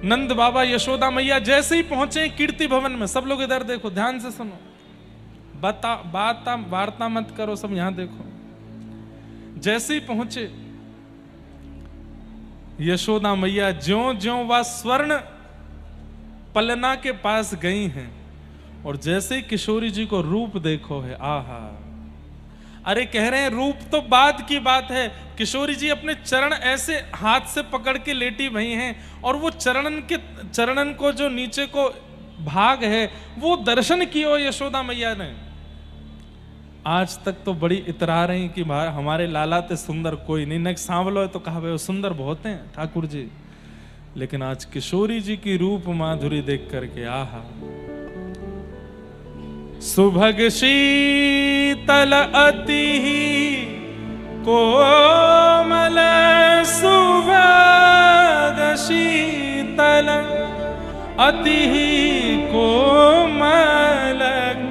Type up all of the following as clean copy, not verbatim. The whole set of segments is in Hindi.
नंद बाबा यशोदा मैया जैसे ही पहुंचे कीर्ति भवन में, सब लोग इधर देखो, ध्यान से सुनो, वार्ता मत करो, सब यहां देखो। जैसे ही पहुंचे यशोदा मैया, ज्यों ज्यों वह स्वर्ण पलना के पास गई हैं, और जैसे ही किशोरी जी को रूप देखो है, आहा। अरे कह रहे हैं रूप तो बाद की बात है, किशोरी जी अपने चरण ऐसे हाथ से पकड़ के लेटी भई हैं, और वो चरणन को जो नीचे को भाग है वो दर्शन कियो यशोदा मैया ने। आज तक तो बड़ी इतरा रही कि हमारे लाला ते सुंदर कोई नहीं, न सांवलो है तो कहा भाई सुंदर बहुत हैं ठाकुर जी, लेकिन आज किशोरी जी की रूप माधुरी देख करके आहा। सुभग शीतल अति कोमल, सुभग शीतल अति कोमल,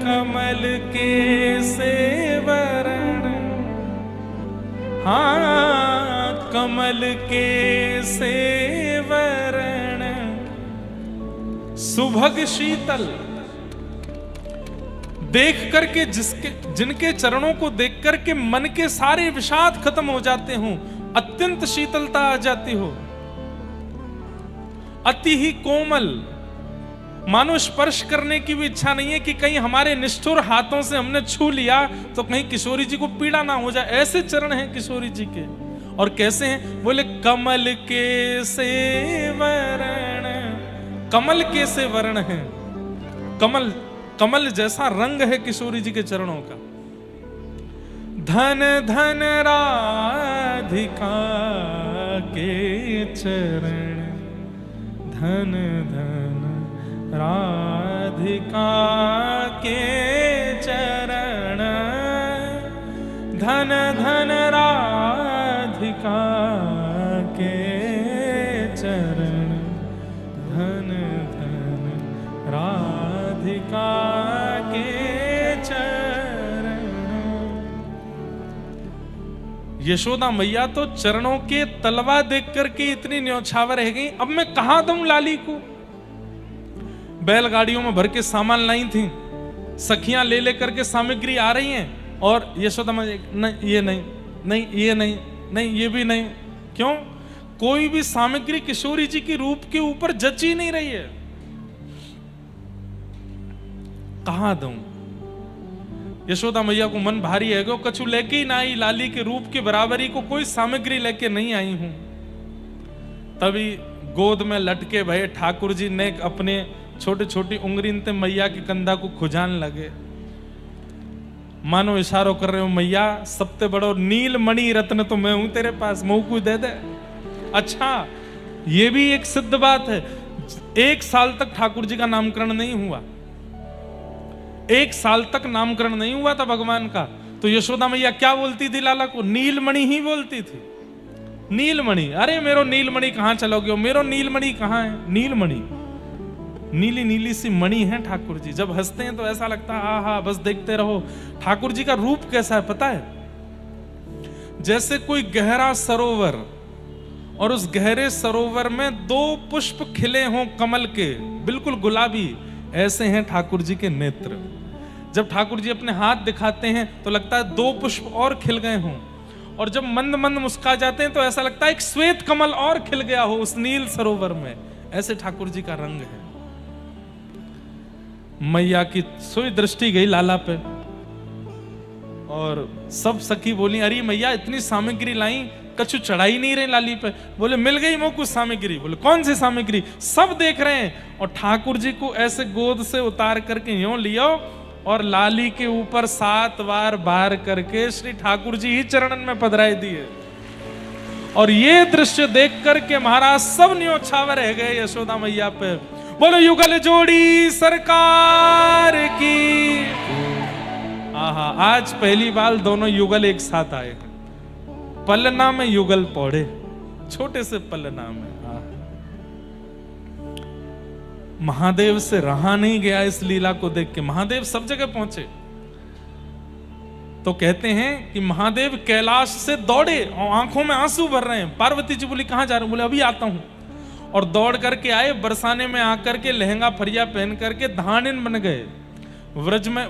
कमल के सेवरण, हाँ कमल के सेवरण। सुभग शीतल, देख करके जिनके चरणों को देख करके मन के सारे विषाद खत्म हो जाते हो, अत्यंत शीतलता आ जाती हो। अति ही कोमल, मानो स्पर्श करने की भी इच्छा नहीं है कि कहीं हमारे निष्ठुर हाथों से हमने छू लिया तो कहीं किशोरी जी को पीड़ा ना हो जाए, ऐसे चरण हैं किशोरी जी के। और कैसे हैं? बोले कमल के सेवरण, कमल के सेवरण है, कमल जैसा रंग है किशोरी जी के चरणों का। धन धन राधिका के चरण, धन धन राधिका के चरण, धन धन राधिका के चरण, धन धन राधिका के चरण। यशोदा मैया तो चरणों के तलवा देख करके इतनी न्यौछावर रह गई, अब मैं कहां दूं लाली को। बैलगाड़ियों में भर के सामान लाई थी, सखियां ले लेकर के सामग्री आ रही हैं, और यशोदा मैया नहीं ये नहीं, नहीं ये नहीं, नहीं ये भी नहीं। क्यों? कोई भी सामग्री किशोरी जी की रूप के ऊपर जची नहीं रही है। कहां दूं? यशोदा मैया को मन भारी है, कछु लेके ही ना आई, लाली के रूप के बराबरी को कोई सामग्री लेके नहीं आई हूं। तभी गोद में लटके भये ठाकुर जी ने अपने छोटी छोटी उंगली ते मैया के कंधा को खुजान लगे, मानो इशारों कर रहे हो मैया सबसे बड़ो नील मणि रत्न तो मैं हूं तेरे पास, मुंह को दे दे। अच्छा ये भी एक सिद्ध बात है, 1 साल तक ठाकुर जी का नामकरण नहीं हुआ, 1 साल तक नामकरण नहीं हुआ था भगवान का, तो यशोदा मैया क्या बोलती थी लाला को? नीलमणि ही बोलती थी। नीलमणि, अरे मेरो नीलमणि कहां चलोगे, मेरो नीलमणि कहां है? नीलमणि, नीली नीली सी मणि है ठाकुर जी। जब हंसते हैं तो ऐसा लगता है आहा बस देखते रहो। ठाकुर जी का रूप कैसा है पता है? जैसे कोई गहरा सरोवर, और उस गहरे सरोवर में 2 पुष्प खिले हों कमल के, बिल्कुल गुलाबी, ऐसे हैं ठाकुर जी के नेत्र। जब ठाकुर जी अपने हाथ दिखाते हैं तो लगता है 2 पुष्प और खिल गए हों, और जब मंद मंद मुस्का जाते हैं तो ऐसा लगता है एक श्वेत कमल और खिल गया हो उस नील सरोवर में। ऐसे ठाकुर जी का रंग है। मैया की सुई दृष्टि गई लाला पे, और सब सखी बोली अरे मैया इतनी सामग्री लाई, कछु चढ़ाई नहीं रहे लाली पे। बोले मिल गई मुझे कुछ सामग्री। बोले कौन सी सामग्री? सब देख रहे हैं। और ठाकुर जी को ऐसे गोद से उतार करके यूं लियो, और लाली के ऊपर 7 बार बार करके श्री ठाकुर जी ही चरणन में पधराई दिए। और ये दृश्य देख करके महाराज सब न्योछावर रह गए यशोदा मैया पे। बोलो युगल जोड़ी सरकार की। आहा, आज पहली बार दोनों युगल एक साथ आए हैं। पलना में युगल पौड़े, छोटे से पलना में। महादेव से रहा नहीं गया इस लीला को देख के। महादेव सब जगह पहुंचे। तो कहते हैं कि महादेव कैलाश से दौड़े और आंखों में आंसू भर रहे हैं। पार्वती जी बोली कहां जा रहे हो? बोले अभी आता हूं। और दौड़ करके आए, बरसाने में आकर के लहंगा फरिया पहन करके धानिन बन गए। व्रज में,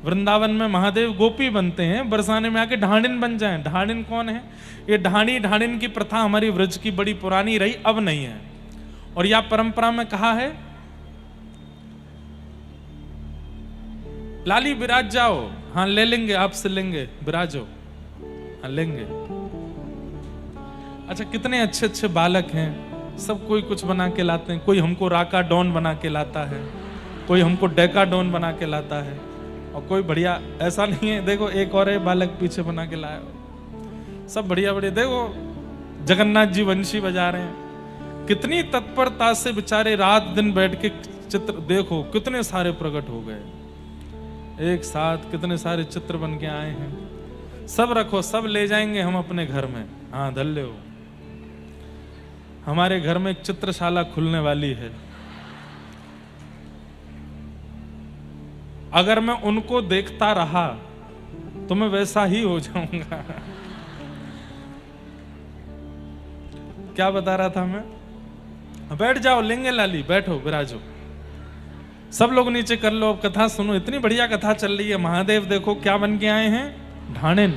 वृंदावन में महादेव गोपी बनते हैं, बरसाने में आके ढाणिन बन जाएं। ढाणिन कौन है? ये ढाणिन की प्रथा हमारी व्रज की बड़ी पुरानी रही, अब नहीं है। और यह परंपरा में कहा है, लाली विराज जाओ। हाँ ले लेंगे, आपसे लेंगे, विराजो। हाँ लेंगे। अच्छा, कितने अच्छे अच्छे बालक हैं, सब कोई कुछ बना के लाते हैं। कोई हमको राका डॉन बना के लाता है, कोई हमको डेका डॉन बना के लाता है, और कोई बढ़िया, ऐसा नहीं है। देखो एक और बालक पीछे बना के लाया, सब बढ़िया बढ़िया। देखो जगन्नाथ जी वंशी बजा रहे हैं, कितनी तत्परता से बेचारे रात दिन बैठ के चित्र, देखो कितने सारे प्रकट हो गए एक साथ, कितने सारे चित्र बन के आए हैं। सब रखो, सब ले जाएंगे हम अपने घर में। हाँ धल्ले हो, हमारे घर में एक चित्रशाला खुलने वाली है। अगर मैं उनको देखता रहा तो मैं वैसा ही हो जाऊंगा। क्या बता रहा था मैं? बैठ जाओ, लेंगे लाली, बैठो, विराजो। सब लोग नीचे कर लो, अब कथा सुनो। इतनी बढ़िया कथा चल रही है। महादेव देखो क्या बन के आए हैं, ढाणिन।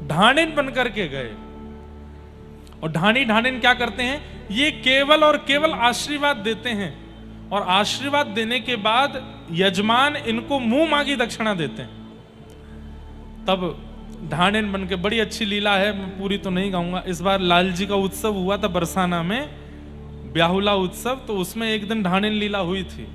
ढाणिन बन करके गए। और ढाणिन क्या करते हैं? ये केवल और केवल आशीर्वाद देते हैं, और आशीर्वाद देने के बाद यजमान इनको मुंह मांगी दक्षिणा देते हैं। तब ढाणिन बन के, बड़ी अच्छी लीला है, मैं पूरी तो नहीं गाऊंगा। इस बार लाल जी का उत्सव हुआ था बरसाना में, ब्याहुला उत्सव, तो उसमें एक दिन ढाणिन लीला हुई थी,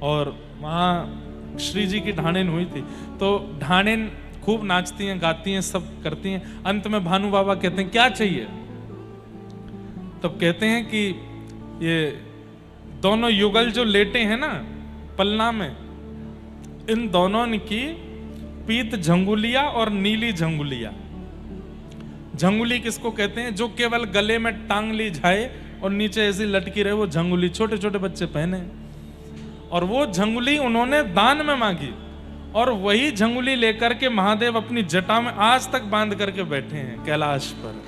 और वहां श्री जी की ढाणिन हुई थी। तो ढाणिन खूब नाचती हैं, गाती हैं, सब करती हैं। अंत में भानु बाबा कहते हैं क्या चाहिए? तब कहते हैं कि ये दोनों युगल जो लेटे हैं ना पलना में, इन दोनों की पीत झंगुलिया और नीली झंगुलिया। झंगुली किसको कहते हैं? जो केवल गले में टांग ली जाए और नीचे ऐसी लटकी रहे, वो झंगुली छोटे छोटे बच्चे पहने। और वो झंगुली उन्होंने दान में मांगी, और वही झंगुली लेकर के महादेव अपनी जटा में आज तक बांध करके बैठे हैं कैलाश पर।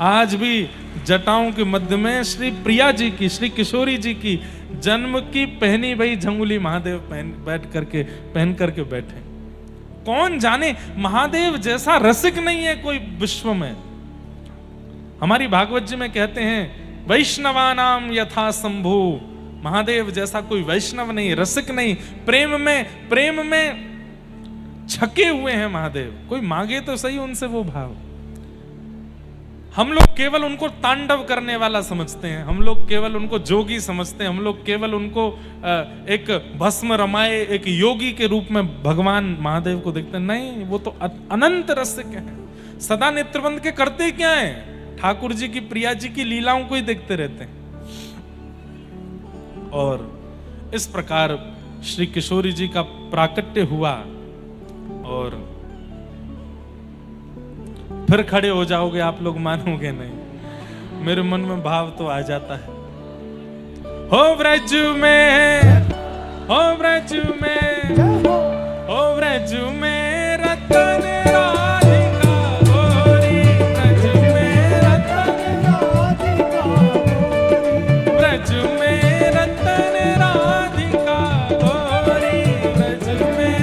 आज भी जटाओं के मध्य में श्री प्रिया जी की, श्री किशोरी जी की जन्म की पहनी वही झंगुली महादेव पहन करके बैठे। कौन जाने, महादेव जैसा रसिक नहीं है कोई विश्व में। हमारी भागवत जी में कहते हैं, वैष्णवानाम यथा शंभु। महादेव जैसा कोई वैष्णव नहीं, रसिक नहीं, प्रेम में छके हुए हैं महादेव। कोई मांगे तो सही उनसे वो भाव। हम लोग केवल उनको तांडव करने वाला समझते हैं, हम लोग केवल उनको जोगी समझते हैं, हम लोग केवल उनको एक भस्म रमाए एक योगी के रूप में भगवान महादेव को देखते हैं। नहीं, वो तो अनंत रसिक हैं। सदा नेत्रबंद के करते क्या हैं? ठाकुर जी की, प्रिया जी की लीलाओं को ही देखते रहते हैं। और इस प्रकार श्री किशोरी जी का प्राकट्य हुआ, और फिर खड़े हो जाओगे आप लोग, मानोगे नहीं। मेरे मन में भाव तो आ जाता है। हो व्रज में, हो व्रज में, हो व्रज में रतन राधिका गोरी, व्रज में रतन राधिका गोरी, व्रज में रतन राधिका गोरी, व्रज में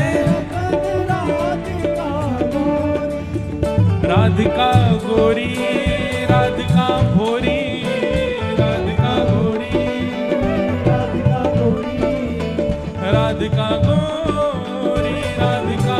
राधिका गोरी, राधिका भोरी, राधिका गोरी, राधिका गोरी, राधिका गोरी, राधिका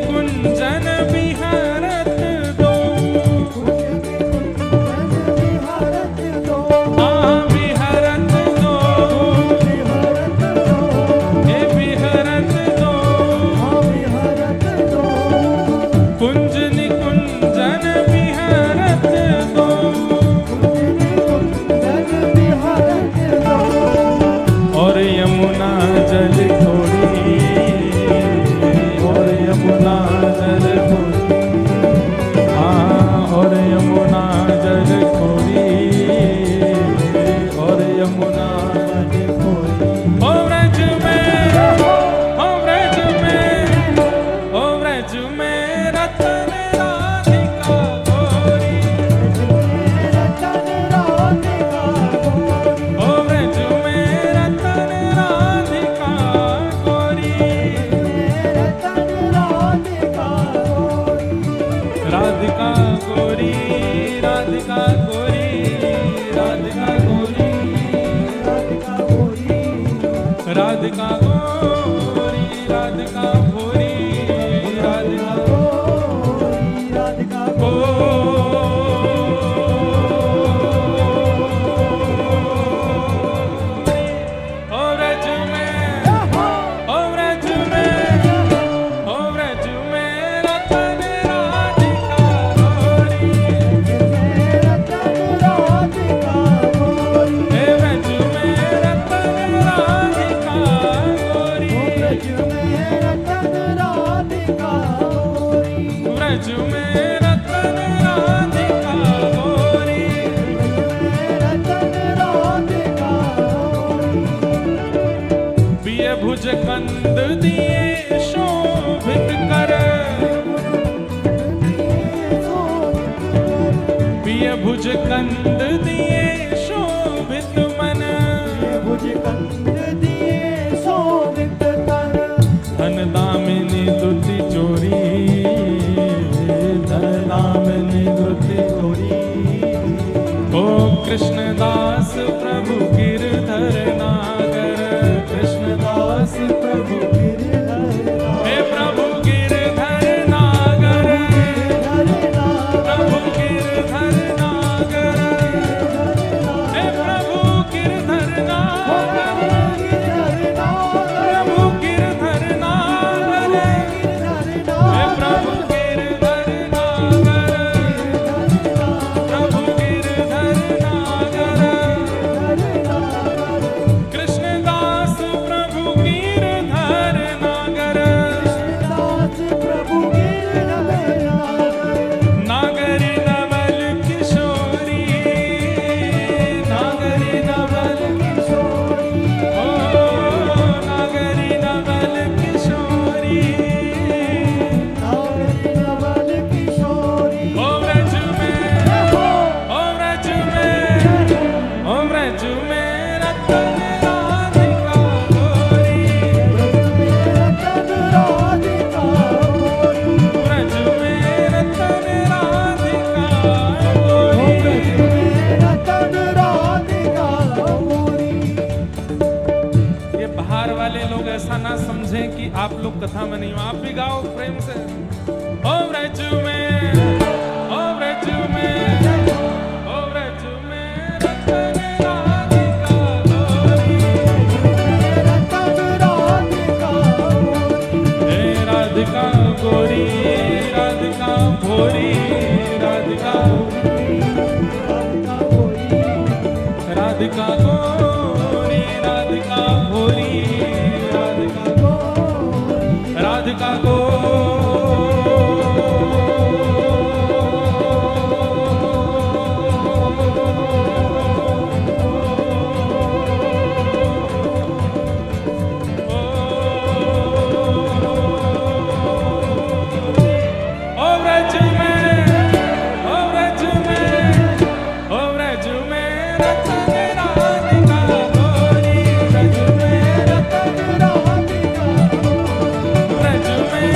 निकुंजन बिहारत दो, हाँ बिहारत दो, हे बिहारत दो, कुंज निकुंजन बिहारत दो, और यमुना जल थोड़ी, और यमुना जल थोड़ी, हाँ और यमुना जल थोड़ी, और यमुना जल थोड़ी। ओ व्रज में, ओ व्रज में, ओ व्रज में रतन राधिका गोरी, ओ व्रज में रतन राधिका गोरी, राधिका गोरी, राधिका गोरी, राधिका गोरी, राधिका गोरी, राधिका भोरी, राधिका ओ व्रज में, ओ व्रज में, ओ व्रज में रतन राधिका गोरी, हे व्रज में रतन राधिका गोरी, व्रज में रतन राधिका गोरी। पिय भुज कंद दिए शोभित कर, पिय भुज कंद दिए शोभित मन, धन दामिनी दुति चोरी, धन दामिनी दुति चोरी। ओ कृष्णदास प्रभु गिरधर नागर, कृष्णदास प्रभु हे प्रभु गिरधर नागर, प्रभु गिरधर नागर, हे प्रभु गिरधर नागर, प्रभु गिरधर नागर, हे प्रभु गिरधर नागर, प्रभु गिरधर नागर, कृष्णदास प्रभु गिरधर नागर, नागरी नवल किशोरी, नागरी नवल किशोरी, ओ नागरी नवल किशोरी, ओ व्रज में, ओ व्रज में, ओ व्रज में रतन राधिका गोरी, व्रज में रतन राधिका गोरी। ये बाहर वाले लोग ऐसा ना समझें कि आप लोग कथा में नहीं हो, आप भी गाओ प्रेम से। ओ व्रज में, ओ व्रज में, ओ व्रज में रतन राधिका गोरी, हे राधिका गोरी, राधिका भोरी, राधिका राधिका गोरी, राधिका भोरी, राधिका ओ व्रज में, ओ व्रज में, ओ व्रज में रतन राधिका गोरी, व्रज में रतन राधिका, व्रज में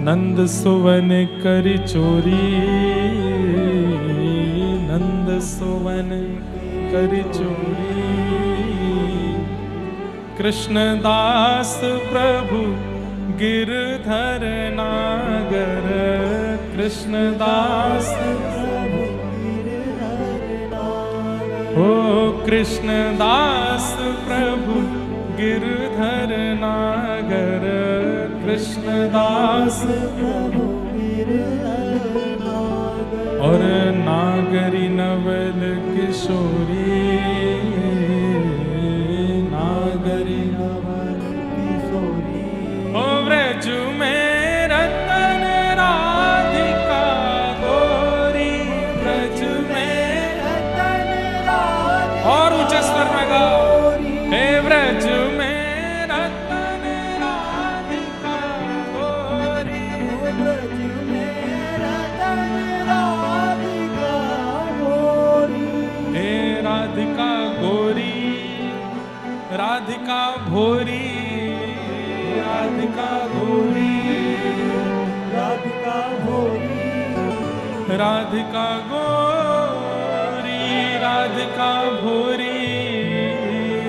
नंद सुवन करि चोरी, नंद सुवन करि चोरी। कृष्णदास प्रभु गिरधर नागर, कृष्णदास प्रभु हो कृष्णदास प्रभु गिरधर नागर, कृष्णदास प्रभु गिरधर नागर। और नागरी नवल किशोरी, नागरी नवल किशोरी। ओ व्रज में रतन राधिका गोरी, व्रज में रतन राधिका। और ऊंचे स्वर में गाओ, हे व्रज में रतन राधिका गोरी, व्रज में रतन राधिका गोरी। हे राधिका गोरी, राधिका भोरी, राधिका भोरी, राधिका भोरी। राधिका गोरी, राधिका भोरी,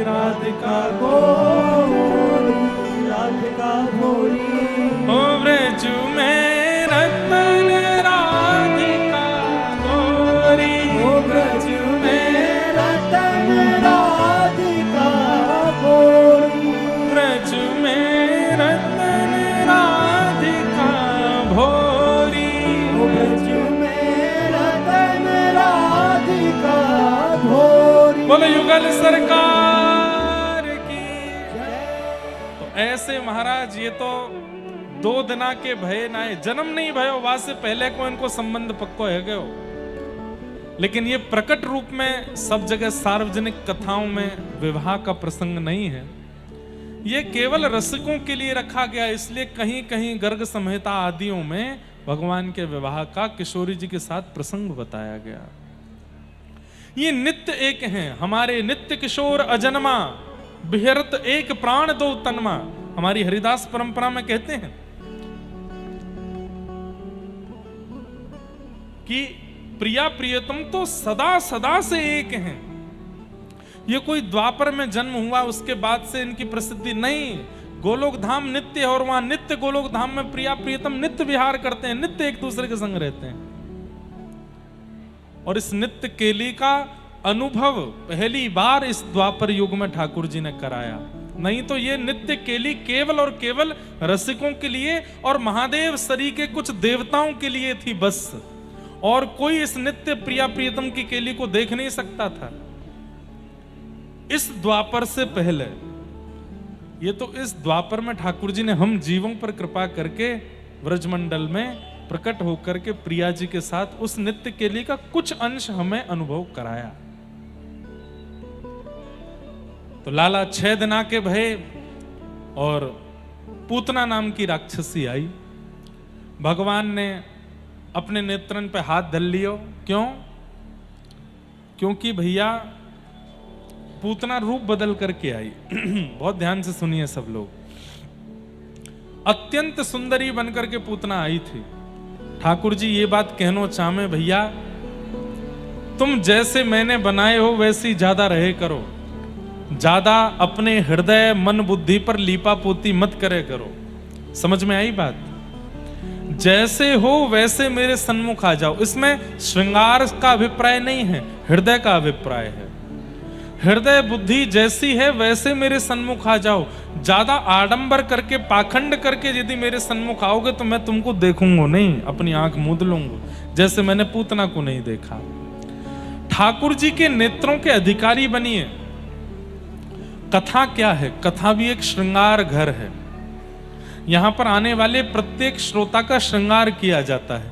राधिका गोरी, राधिका भोरी। ओ व्रज में रतन राधिका गोरी, ओ व्रज में रतन राधिका गोरी, व्रज में रतन राधिका भोरी, व्रज में रतन राधिका भोरी। बोलो युगल सरकार की। तो ऐसे महाराज ये तो 2 दिना के भय नाए, जन्म नहीं भयो वासे पहले को इनको संबंध पक्को है गयो। लेकिन ये प्रकट रूप में सब जगह सार्वजनिक कथाओं में विवाह का प्रसंग नहीं है, ये केवल रसिकों के लिए रखा गया। इसलिए कहीं कहीं गर्ग संहिता आदियों में भगवान के विवाह का किशोरी जी के साथ प्रसंग बताया गया। ये नित्य एक हैं, हमारे नित्य किशोर अजन्मा, बिहरत एक प्राण दो तन्मा। हमारी हरिदास परंपरा में कहते हैं कि प्रिया प्रियतम तो सदा सदा से एक हैं। ये कोई द्वापर में जन्म हुआ उसके बाद से इनकी प्रसिद्धि नहीं। गोलोक धाम नित्य है और वहां नित्य गोलोक धाम में प्रिया प्रियतम नित्य विहार करते हैं, नित्य एक दूसरे के संग रहते हैं। और इस नित्य केली का अनुभव पहली बार इस द्वापर युग में ठाकुर जी ने कराया। नहीं तो ये नित्य केली केवल और केवल रसिकों के लिए और महादेव सरी के कुछ देवताओं के लिए थी बस। और कोई इस नित्य प्रिया प्रियतम की केली को देख नहीं सकता था। इस द्वापर से पहले, ये तो इस द्वापर में ठाकुर जी ने हम जीवों पर कृपा करके व्रजमंडल में प्रकट होकर के प्रिया जी के साथ उस नित्य केली का कुछ अंश हमें अनुभव कराया। तो लाला 6 दिना के भय और पूतना नाम की राक्षसी आई। भगवान ने अपने नेत्रन पे हाथ धर लियो। क्यों? क्योंकि भैया पूतना रूप बदल करके आई। बहुत ध्यान से सुनिए सब लोग। अत्यंत सुंदरी बनकर के पूतना आई थी। ठाकुर जी ये बात कहना चाहे भैया, तुम जैसे मैंने बनाए हो वैसी ज्यादा रहे करो, ज्यादा अपने हृदय मन बुद्धि पर लीपा पोती मत करे करो। समझ में आई बात? जैसे हो वैसे मेरे सन्मुख आ जाओ। इसमें श्रृंगार का अभिप्राय नहीं है, हृदय का अभिप्राय है। हृदय बुद्धि जैसी है वैसे मेरे सन्मुख आ जाओ। ज्यादा आडंबर करके पाखंड करके यदि मेरे सन्मुख आओगे तो मैं तुमको देखूंगा नहीं, अपनी आंख मूंद लूंगा, जैसे मैंने पूतना को नहीं देखा। ठाकुर जी के नेत्रों के अधिकारी बनिए। कथा क्या है? कथा भी एक श्रृंगार घर है। यहां पर आने वाले प्रत्येक श्रोता का श्रृंगार किया जाता है।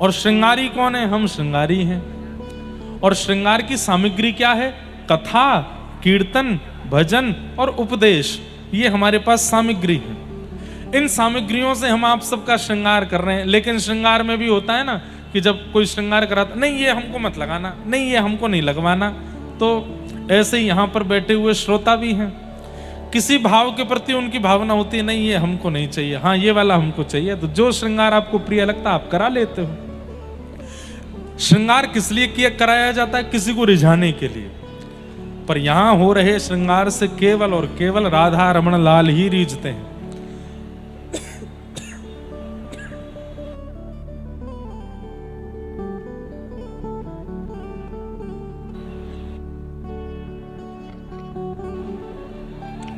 और श्रृंगारी कौन है? हम श्रृंगारी हैं। और श्रृंगार की सामग्री क्या है? कथा, कीर्तन, भजन और उपदेश, ये हमारे पास सामग्री है। इन सामग्रियों से हम आप सबका श्रृंगार कर रहे हैं। लेकिन श्रृंगार में भी होता है ना कि जब कोई श्रृंगार कराता, नहीं ये हमको मत लगाना, नहीं ये हमको नहीं लगवाना। तो ऐसे ही यहां पर बैठे हुए श्रोता भी हैं। किसी भाव के प्रति उनकी भावना होती है, नहीं ये हमको नहीं चाहिए, हाँ ये वाला हमको चाहिए। तो जो श्रृंगार आपको प्रिय लगता है आप करा लेते हो। श्रृंगार किस लिए किया कराया जाता है? किसी को रिझाने के लिए। पर यहां हो रहे श्रृंगार से केवल और केवल राधा रमण लाल ही रीझते हैं।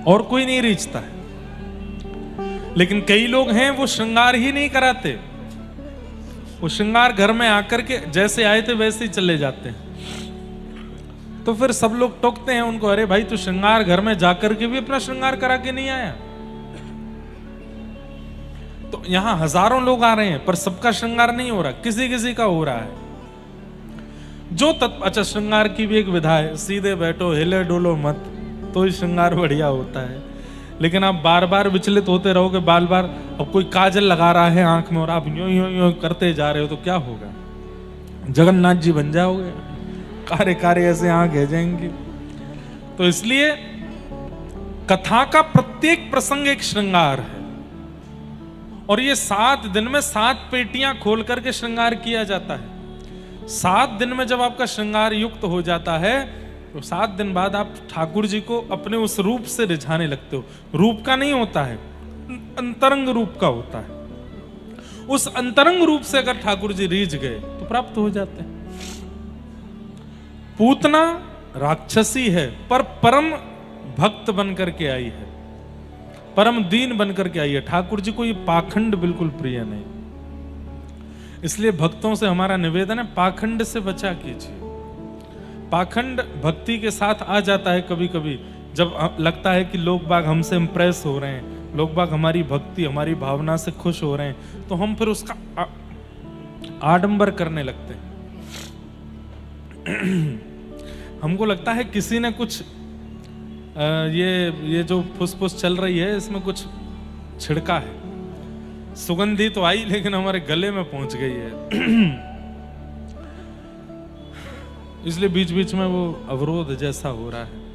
और कोई नहीं रीझता है। लेकिन कई लोग हैं वो श्रृंगार ही नहीं कराते, वो श्रृंगार घर में आकर के जैसे आए थे वैसे ही चले जाते हैं। तो फिर सब लोग टोकते हैं उनको, अरे भाई तू श्रृंगार घर में जाकर के भी अपना श्रृंगार करा के नहीं आया। तो यहां हजारों लोग आ रहे हैं पर सबका श्रृंगार नहीं हो रहा, किसी किसी का हो रहा है। जो तत्व, अच्छा श्रृंगार की भी एक विधा है, सीधे बैठो हिले डोलो मत, तो ही श्रृंगार बढ़िया होता है। लेकिन आप बार बार विचलित होते रहोगे, बार बार अब कोई काजल लगा रहा है आंख में और आप यूं यूं यूं करते जा रहे हो, तो क्या होगा? जगन्नाथ जी बन जाओगे, कारे कारे ऐसे आंख है जाएंगे। तो इसलिए कथा का प्रत्येक प्रसंग एक श्रृंगार है। और ये 7 दिन में 7 पेटियां खोल करके श्रृंगार किया जाता है। 7 दिन में जब आपका श्रृंगार युक्त हो जाता है तो 7 दिन बाद आप ठाकुर जी को अपने उस रूप से रिझाने लगते हो। रूप का नहीं होता है, अंतरंग रूप का होता है। उस अंतरंग रूप से अगर ठाकुर जी रीझ गए तो प्राप्त हो जाते हैं। पूतना राक्षसी है पर परम भक्त बनकर के आई है, परम दीन बनकर के आई है। ठाकुर जी को ये पाखंड बिल्कुल प्रिय नहीं। इसलिए भक्तों से हमारा निवेदन है, पाखंड से बचा कीजिए। पाखंड भक्ति के साथ आ जाता है कभी कभी, जब लगता है कि लोग बाग हमसे इंप्रेस हो रहे हैं, लोग बाग हमारी भक्ति हमारी भावना से खुश हो रहे हैं, तो हम फिर उसका आडंबर करने लगते हैं। हमको लगता है किसी ने कुछ ये जो फुसफुस चल रही है इसमें कुछ छिड़का है, सुगंधी तो आई लेकिन हमारे गले में पहुंच गई है। इसलिए बीच बीच में वो अवरोध जैसा हो रहा है।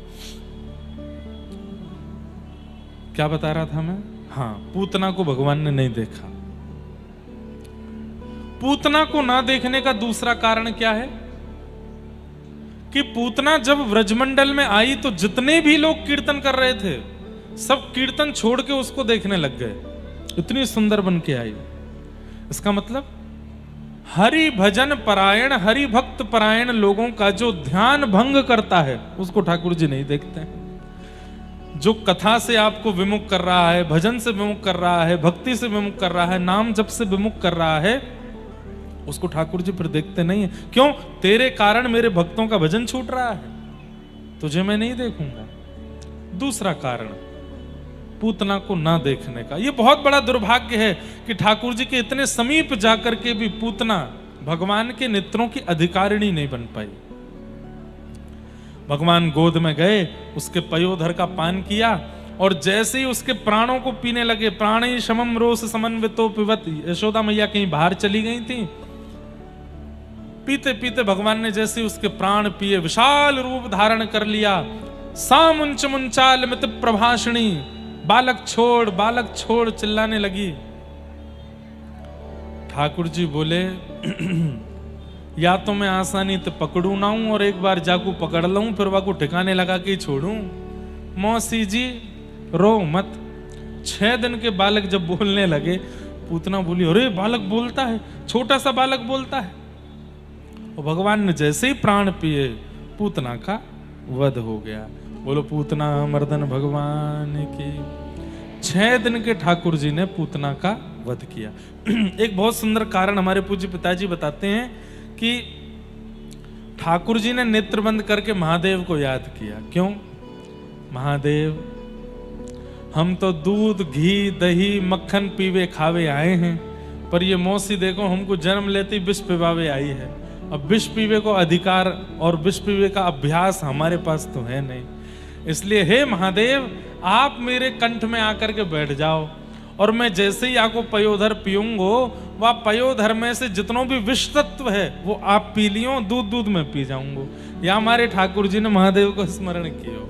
क्या बता रहा था मैं? हाँ, पूतना को भगवान ने नहीं देखा। पूतना को ना देखने का दूसरा कारण क्या है कि पूतना जब व्रजमंडल में आई तो जितने भी लोग कीर्तन कर रहे थे सब कीर्तन छोड़ के उसको देखने लग गए, इतनी सुंदर बन के आई। इसका मतलब हरि भजन परायण हरि भक्त परायण लोगों का जो ध्यान भंग करता है उसको ठाकुर जी नहीं देखते हैं। जो कथा से आपको विमुख कर रहा है, भजन से विमुख कर रहा है, भक्ति से विमुख कर रहा है, नाम जप से विमुख कर रहा है, उसको ठाकुर जी फिर देखते नहीं है। क्यों? तेरे कारण मेरे भक्तों का भजन छूट रहा है, तुझे मैं नहीं देखूंगा। दूसरा कारण पूतना को ना देखने का। यह बहुत बड़ा दुर्भाग्य है कि ठाकुर जी के इतने समीप जाकर के भी पूतना भगवान के नेत्रों की अधिकारिणी नहीं बन पाई। भगवान गोद में गए, उसके पयोधर का पान किया और जैसे ही उसके प्राणों को पीने लगे, प्राणी शमम रोष समन्वितो पिबत, यशोदा मैया कहीं बाहर चली गई थी, पीते पीते भगवान ने जैसे उसके प्राण पिए, विशाल रूप धारण कर लिया। सामुंच मुंचाल मित प्रभाषणी, बालक छोड़ चिल्लाने लगी। ठाकुर जी बोले या तो मैं आसानी तो पकड़ू ना हूं और एक बार जाकू पकड़ लूं फिर वाकू ठिकाने लगा के छोड़ू। मौसी जी रो मत। 6 दिन के बालक जब बोलने लगे, पूतना बोली अरे बालक बोलता है, छोटा सा बालक बोलता है। और भगवान ने जैसे ही प्राण पिए पूतना का वध हो गया। बोलो पूतना मर्दन भगवान की। 6 दिन के ठाकुर जी ने पूतना का वध किया। एक बहुत सुंदर कारण हमारे पूज्य पिताजी बताते हैं कि ठाकुर जी ने नेत्र बंद करके महादेव को याद किया। क्यों? महादेव हम तो दूध घी दही मक्खन पीवे खावे आए हैं, पर ये मौसी देखो हमको जन्म लेती विष पिवावे आई है। अब विष पीवे को अधिकार और विष पीवे का अभ्यास हमारे पास तो है नहीं, इसलिए हे महादेव आप मेरे कंठ में आकर के बैठ जाओ और मैं जैसे ही आपको पयोधर पीऊंगो, वह पयोधर में से जितनों भी विष तत्व है वो आप पी लियो, दूध में पी जाऊंगो। या हमारे ठाकुर जी ने महादेव को स्मरण किया।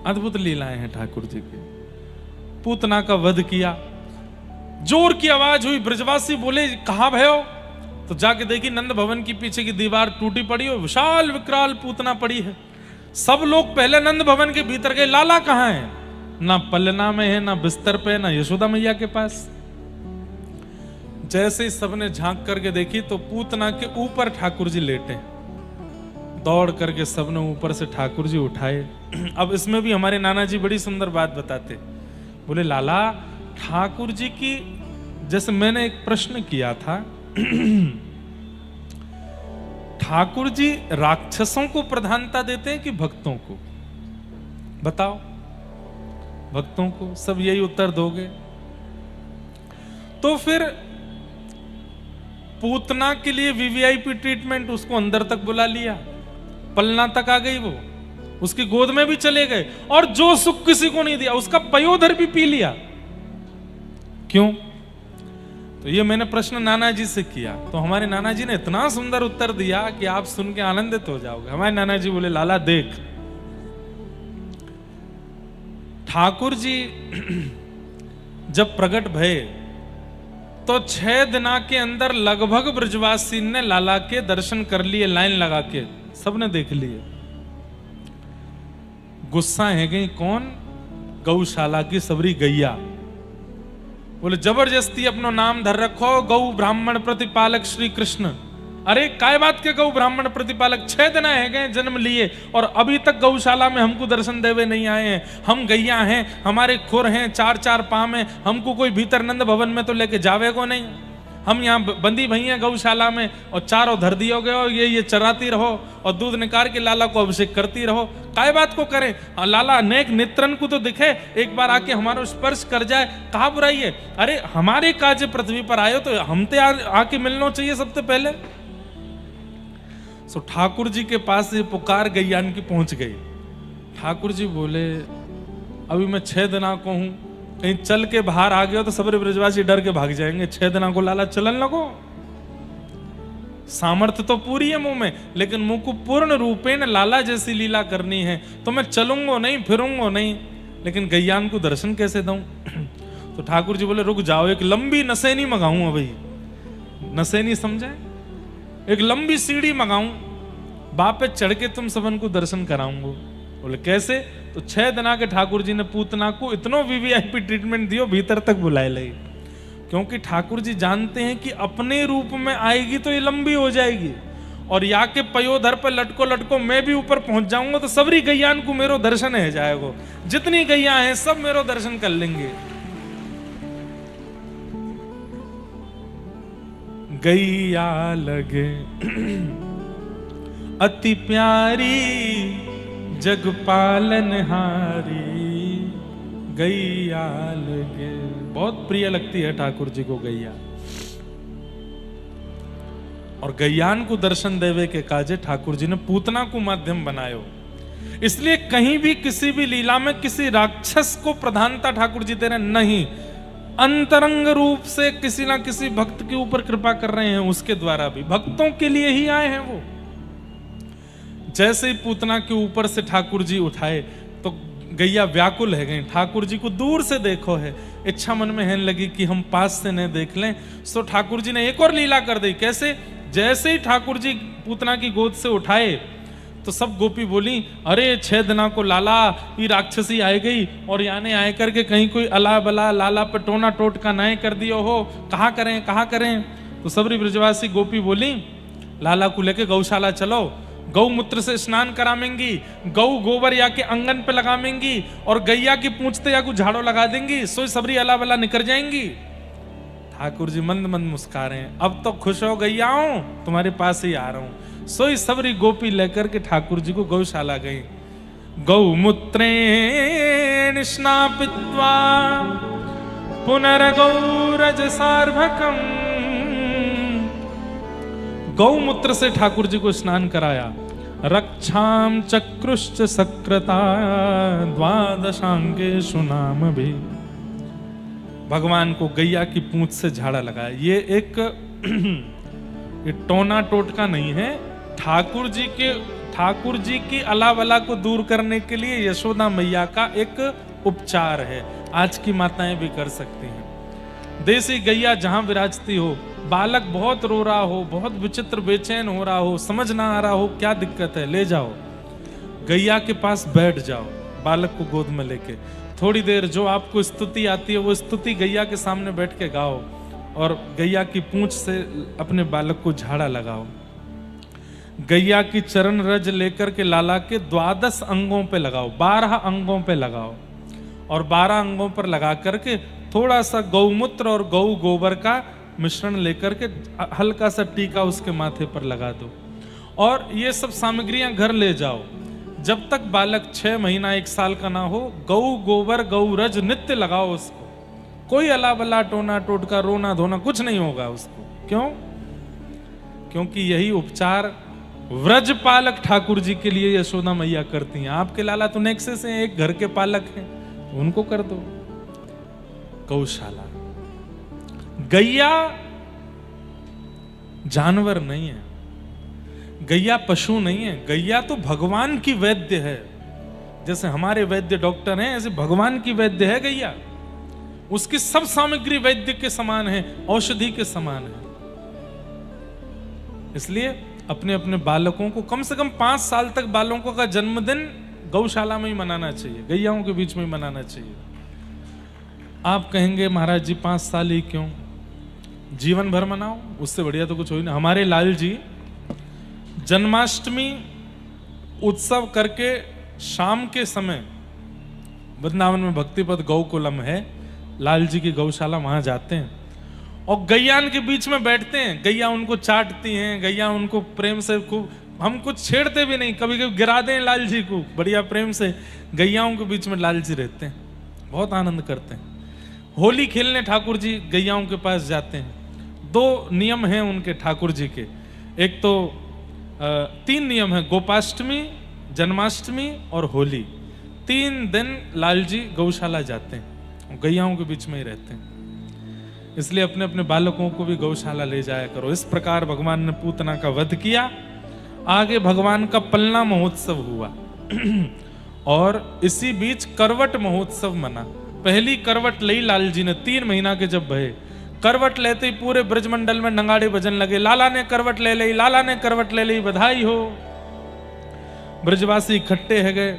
अद्भुत लीलाएं हैं ठाकुर जी की। पूतना का वध किया, जोर की आवाज हुई, ब्रजवासी बोले कहां भयो? तो जाके देखी नंद भवन की पीछे की दीवार टूटी पड़ी और विशाल विकराल पूतना पड़ी है। सब लोग पहले नंद भवन के भीतर गए, लाला कहां है? ना पलना में है, ना बिस्तर पे, ना यशोदा मैया के पास। जैसे ही सबने झांक करके देखी तो पूतना के ऊपर ठाकुर जी लेटे। दौड़ करके सबने ऊपर से ठाकुर जी उठाए। अब इसमें भी हमारे नाना जी बड़ी सुंदर बात बताते, बोले लाला ठाकुर जी की, जैसे मैंने एक प्रश्न किया था, ठाकुर जी राक्षसों को प्रधानता देते हैं कि भक्तों को? बताओ, भक्तों को। सब यही उत्तर दोगे। तो फिर पूतना के लिए वीवीआईपी ट्रीटमेंट, उसको अंदर तक बुला लिया, पलना तक आ गई वो, उसकी गोद में भी चले गए, और जो सुख किसी को नहीं दिया उसका पयोधर भी पी लिया। क्यों? तो ये मैंने प्रश्न नाना जी से किया, तो हमारे नाना जी ने इतना सुंदर उत्तर दिया कि आप सुन के आनंदित हो जाओगे। हमारे नाना जी बोले लाला देख, ठाकुर जी जब प्रकट भये तो 6 दिना के अंदर लगभग ब्रजवासी ने लाला के दर्शन कर लिए, लाइन लगा के सबने देख लिए। गुस्सा है गई कौन? गौशाला की सबरी गैया। बोले जबरदस्ती अपनो नाम धर रखो, गौ ब्राह्मण प्रतिपालक श्री कृष्ण। अरे काय बात के गौ ब्राह्मण प्रतिपालक? 6 दिन है गए जन्म लिए और अभी तक गौशाला में हमको दर्शन देवे नहीं आए हैं। हम गैया हैं, हमारे खुर हैं, 4-4 पांव हैं, हमको कोई भीतर नंद भवन में तो लेके जावे को नहीं। हम यहाँ बंदी भई हैं गौशाला में, और चारों धर दियो गए, और ये चराती रहो और दूध निकाल के लाला को अभिषेक करती रहो। काय बात को करें? लाला नेक नेत्रन को तो दिखे, एक बार आके हमारा स्पर्श कर जाए, कहा बुराई है? अरे हमारे काज पृथ्वी पर आयो तो हम ते आके मिलना चाहिए सबसे पहले। सो ठाकुर जी के पास ये पुकार गैयान की पहुंच गई। ठाकुर जी बोले अभी मैं 6 दिना को हूं, कहीं चल के बाहर आ गया तो सबरे ब्रजवासी डर के भाग जाएंगे। 6 दिना को लाला चलन लगो। सामर्थ्य तो पूरी है मुंह में, लेकिन मुंह को पूर्ण रूपेण लाला जैसी लीला करनी है तो मैं चलूंगा नहीं, फिरूंगा नहीं, लेकिन गैयान को दर्शन कैसे दूं? तो ठाकुर जी बोले रुक जाओ, एक लंबी नसेनी मंगाऊं। अभी नसेनी समझे? एक लंबी सीढ़ी मंगाऊं, बाप पे चढ़ के तुम सबन को दर्शन कराऊंगा। बोले कैसे? तो 6 दिना के ठाकुर जी ने पूतना को इतनो वीवीआईपी ट्रीटमेंट दियो, भीतर तक बुलाए ले, क्योंकि ठाकुर जी जानते हैं कि अपने रूप में आएगी तो ये लंबी हो जाएगी, और या के पयोधर पर लटको लटको मैं भी ऊपर पहुंच जाऊंगा तो सबरी गैयान को मेरो दर्शन है जाएगा। जितनी गैया हैं सब मेरो दर्शन कर लेंगे। गैया लगे अति प्यारी, जग पालनहारी, गैया लगे। बहुत प्रिय लगती है ठाकुर जी को गैया, और गैयान को दर्शन देवे के काजे ठाकुर जी ने पूतना को माध्यम बनायो। इसलिए कहीं भी किसी भी लीला में किसी राक्षस को प्रधानता ठाकुर जी दे रहे नहीं, अंतरंग रूप से किसी ना किसी भक्त के ऊपर कृपा कर रहे हैं, उसके द्वारा भी भक्तों के लिए ही आए हैं वो। जैसे ही पूतना के ऊपर से ठाकुर जी उठाए तो गैया व्याकुल है गई, ठाकुर जी को दूर से देखो है, इच्छा मन में है लगी कि हम पास से नहीं देख लें। सो ठाकुर जी ने एक और लीला कर दी। कैसे? जैसे ही ठाकुर जी पूतना की गोद से उठाए तो सब गोपी बोली अरे 6 दिना को लाला ये राक्षसी आए गई, और याने आए करके कहीं कोई अला बला लाला पे टोना टोट का नाय कर दियो हो, कहाँ करें कहाँ करें? तो सबरी ब्रजवासी गोपी बोली लाला को लेके गौशाला चलो, गौमूत्र से स्नान करावेंगी, गौ गोबर या के अंगन पे लगावेंगी, और गैया की पूंछते या को झाड़ो लगा देंगी, सोई सबरी अला बला निकल जाएंगी। ठाकुर जी मंद मंद मुस्का रहे हैं, अब तो खुश हो गैया हूं, तुम्हारे पास ही आ रहा हूं। सोई सबरी गोपी लेकर के ठाकुर जी को गौशाला गई। गौमूत्रेण स्नापित्वा पुनर्गौरज सार्भकम, गौमूत्र से ठाकुर जी को स्नान कराया। रक्षाम चक्रुश्च सक्रता द्वादशांगेषु नाम भी, भगवान को गैया की पूंछ से झाड़ा लगाया। ये एक ये टोना टोटका नहीं है, ठाकुर ठाकुर जी की अलावला को दूर करने के लिए यशोदा मैया का एक उपचार है। आज की माताएं भी कर सकती हैं। देसी गैया जहां विराजती हो, बालक बहुत रो रहा हो, बहुत विचित्र बेचैन हो रहा हो, समझ ना आ रहा हो क्या दिक्कत है, ले जाओ गैया के पास, बैठ जाओ बालक को गोद में लेके, थोड़ी देर जो आपको स्तुति आती है वो स्तुति गैया के सामने बैठ के गाओ और गैया की पूंछ से अपने बालक को झाड़ा लगाओ। गैया की चरण रज लेकर के लाला के 12 अंगों पे लगाओ, 12 अंगों पे लगाओ और 12 अंगों पर लगा करके थोड़ा सा गौमूत्र और गौ गोबर का मिश्रण लेकर के हल्का सा टीका उसके माथे पर लगा दो और ये सब सामग्रियां घर ले जाओ। जब तक बालक 6 महीना 1 साल का ना हो, गौ गोबर गौ रज नित्य लगाओ उसको। कोई अला बला टोना टोटका रोना धोना कुछ नहीं होगा उसको। क्यों? क्योंकि यही उपचार व्रजपालक ठाकुर जी के लिए यशोदा मैया करती हैं। आपके लाला तो नेक्से से एक घर के पालक हैं, उनको कर दो। गौशाला, गैया जानवर नहीं है, गैया पशु नहीं है, गैया तो भगवान की वैद्य है। जैसे हमारे वैद्य डॉक्टर हैं, ऐसे भगवान की वैद्य है गैया। उसकी सब सामग्री वैद्य के समान है, औषधि के समान है। इसलिए अपने अपने बालकों को कम से कम 5 साल तक बालकों का जन्मदिन गौशाला में ही मनाना चाहिए, गैयाओं के बीच में ही मनाना चाहिए। आप कहेंगे महाराज जी 5 साल ही क्यों, जीवन भर मनाओ, उससे बढ़िया तो कुछ हो ही नहीं। हमारे लाल जी जन्माष्टमी उत्सव करके शाम के समय वृंदावन में भक्तिपद गौकुलम है, लाल जी की गौशाला, वहां जाते हैं और गैयान के बीच में बैठते हैं। गैया उनको चाटती हैं, गैया उनको प्रेम से खूब, हम कुछ छेड़ते भी नहीं, कभी कभी गिरा दें लाल जी को, बढ़िया प्रेम से गैयाओं के बीच में लाल जी रहते हैं, बहुत आनंद करते हैं। होली खेलने ठाकुर जी गैयाओं के पास जाते हैं। 2 नियम हैं उनके ठाकुर जी के, एक तो 3 नियम है, गोपाष्टमी, जन्माष्टमी और होली। 3 दिन लाल जी गौशाला जाते हैं, गैयाओं के बीच में ही रहते हैं। इसलिए अपने अपने बालकों को भी गौशाला ले जाया करो। इस प्रकार भगवान ने पूतना का वध किया। आगे भगवान का पलना महोत्सव हुआ और इसी बीच करवट महोत्सव मना। पहली करवट ली लाल जी ने 3 महीना के जब भये। करवट लेते ही पूरे ब्रजमंडल में नगाड़े बजन लगे, लाला ने करवट ले ली, लाला ने करवट ले ली, बधाई हो। ब्रजवासी इकट्ठे है गए।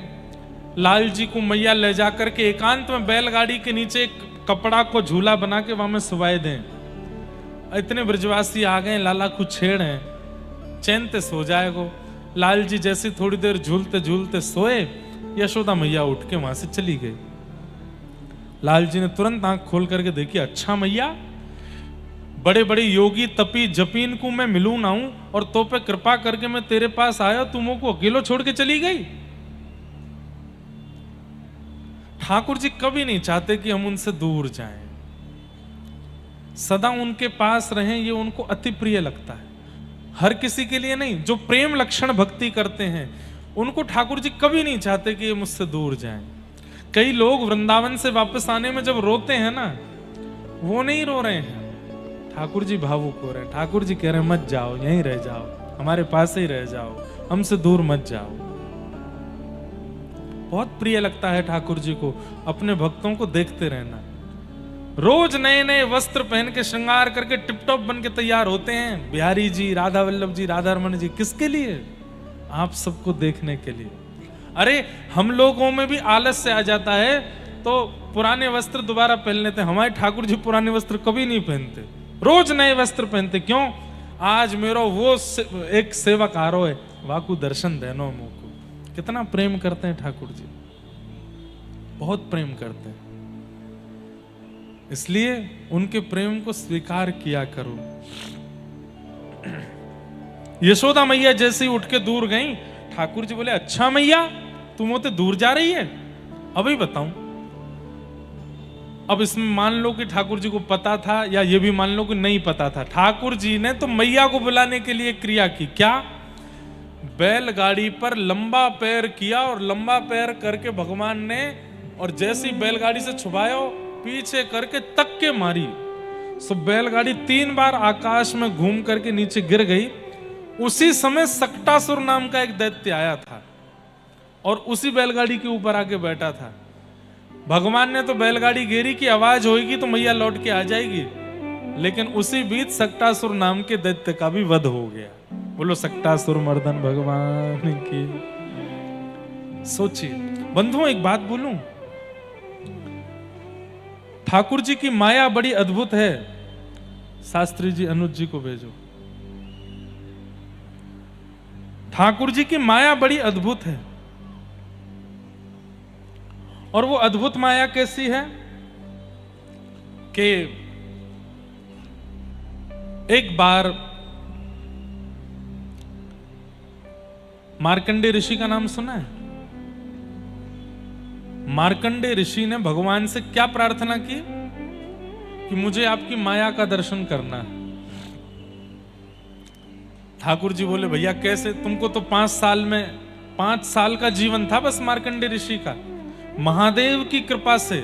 लाल जी को मैया ले जाकर के एकांत में बैलगाड़ी के नीचे कपड़ा को झूला बना के वहां में सुवाए दें। इतने ब्रजवासी आ गए, लाला को छेड़ चैन ते सो जाएगो। लाल जी जैसे थोड़ी देर झूलते झूलते सोए, यशोदा मैया उठ के वहां से चली गई। लाल जी ने तुरंत आंख खोल करके देखी, अच्छा मैया, बड़े बड़े योगी तपी जपीन को मैं मिलूं ना हूं और तो पे कृपा करके मैं तेरे पास आया, तुमों को अकेलो छोड़ के चली गई। ठाकुर जी कभी नहीं चाहते कि हम उनसे दूर जाएं, सदा उनके पास रहें, ये उनको अति प्रिय लगता है। हर किसी के लिए नहीं, जो प्रेम लक्षण भक्ति करते हैं उनको ठाकुर जी कभी नहीं चाहते कि ये मुझसे दूर जाएं। कई लोग वृंदावन से वापस आने में जब रोते हैं ना, वो नहीं रो रहे हैं, ठाकुर जी भावुक हो रहे हैं। ठाकुर जी कह रहे हैं मत जाओ, यहीं रह जाओ, हमारे पास ही रह जाओ, हमसे दूर मत जाओ। बहुत प्रिय लगता है ठाकुर जी को अपने भक्तों को देखते रहना। रोज नए नए वस्त्र पहन के श्रृंगार करके टिपटॉप बन के तैयार होते हैं बिहारी जी, राधा वल्लभ जी, राधा रमन जी। किसके लिए? आप सबको देखने के लिए। अरे हम लोगों में भी आलस से आ जाता है तो पुराने वस्त्र दोबारा पहन लेते हैं। हमारे ठाकुर जी पुराने वस्त्र कभी नहीं पहनते, रोज नए वस्त्र पहनते। क्यों? आज मेरा वो एक सेवक आ रहा है, वाकू दर्शन देनो मुझको। कितना प्रेम करते हैं ठाकुर जी, बहुत प्रेम करते हैं। इसलिए उनके प्रेम को स्वीकार किया करो। यशोदा मैया जैसे ही उठ के दूर गई, ठाकुर जी बोले अच्छा मैया तुम होते दूर जा रही है, अभी बताऊं। अब इसमें मान लो कि ठाकुर जी को पता था या ये भी मान लो कि नहीं पता था। ठाकुर जी ने तो मैया को बुलाने के लिए क्रिया की। क्या? बैलगाड़ी पर लंबा पैर किया और लंबा पैर करके भगवान ने, और जैसी बैलगाड़ी से छुपाया पीछे करके तक के मारी, सो बैलगाड़ी 3 बार आकाश में घूम करके नीचे गिर गई। उसी समय सक्टासुर नाम का एक दैत्य आया था और उसी बैलगाड़ी के ऊपर आके बैठा था। भगवान ने तो बैलगाड़ी घेरी की आवाज होगी तो मैया लौट के आ जाएगी, लेकिन उसी बीच सक्टासुर नाम के दैत्य का भी वध हो गया। बोलो सक्टासुर मर्दन भगवान की। सोचिए बंधुओं, एक बात बोलूं, ठाकुर जी की माया बड़ी अद्भुत है। शास्त्री जी अनुज जी को भेजो। ठाकुर जी की माया बड़ी अद्भुत है। और वो अद्भुत माया कैसी है कि एक बार मार्कंडे ऋषि का नाम सुना है? मार्कंडे ऋषि ने भगवान से क्या प्रार्थना की कि मुझे आपकी माया का दर्शन करना है। ठाकुर जी बोले भैया कैसे? तुमको तो 5 साल का जीवन था बस मार्कंडे ऋषि का। महादेव की कृपा से,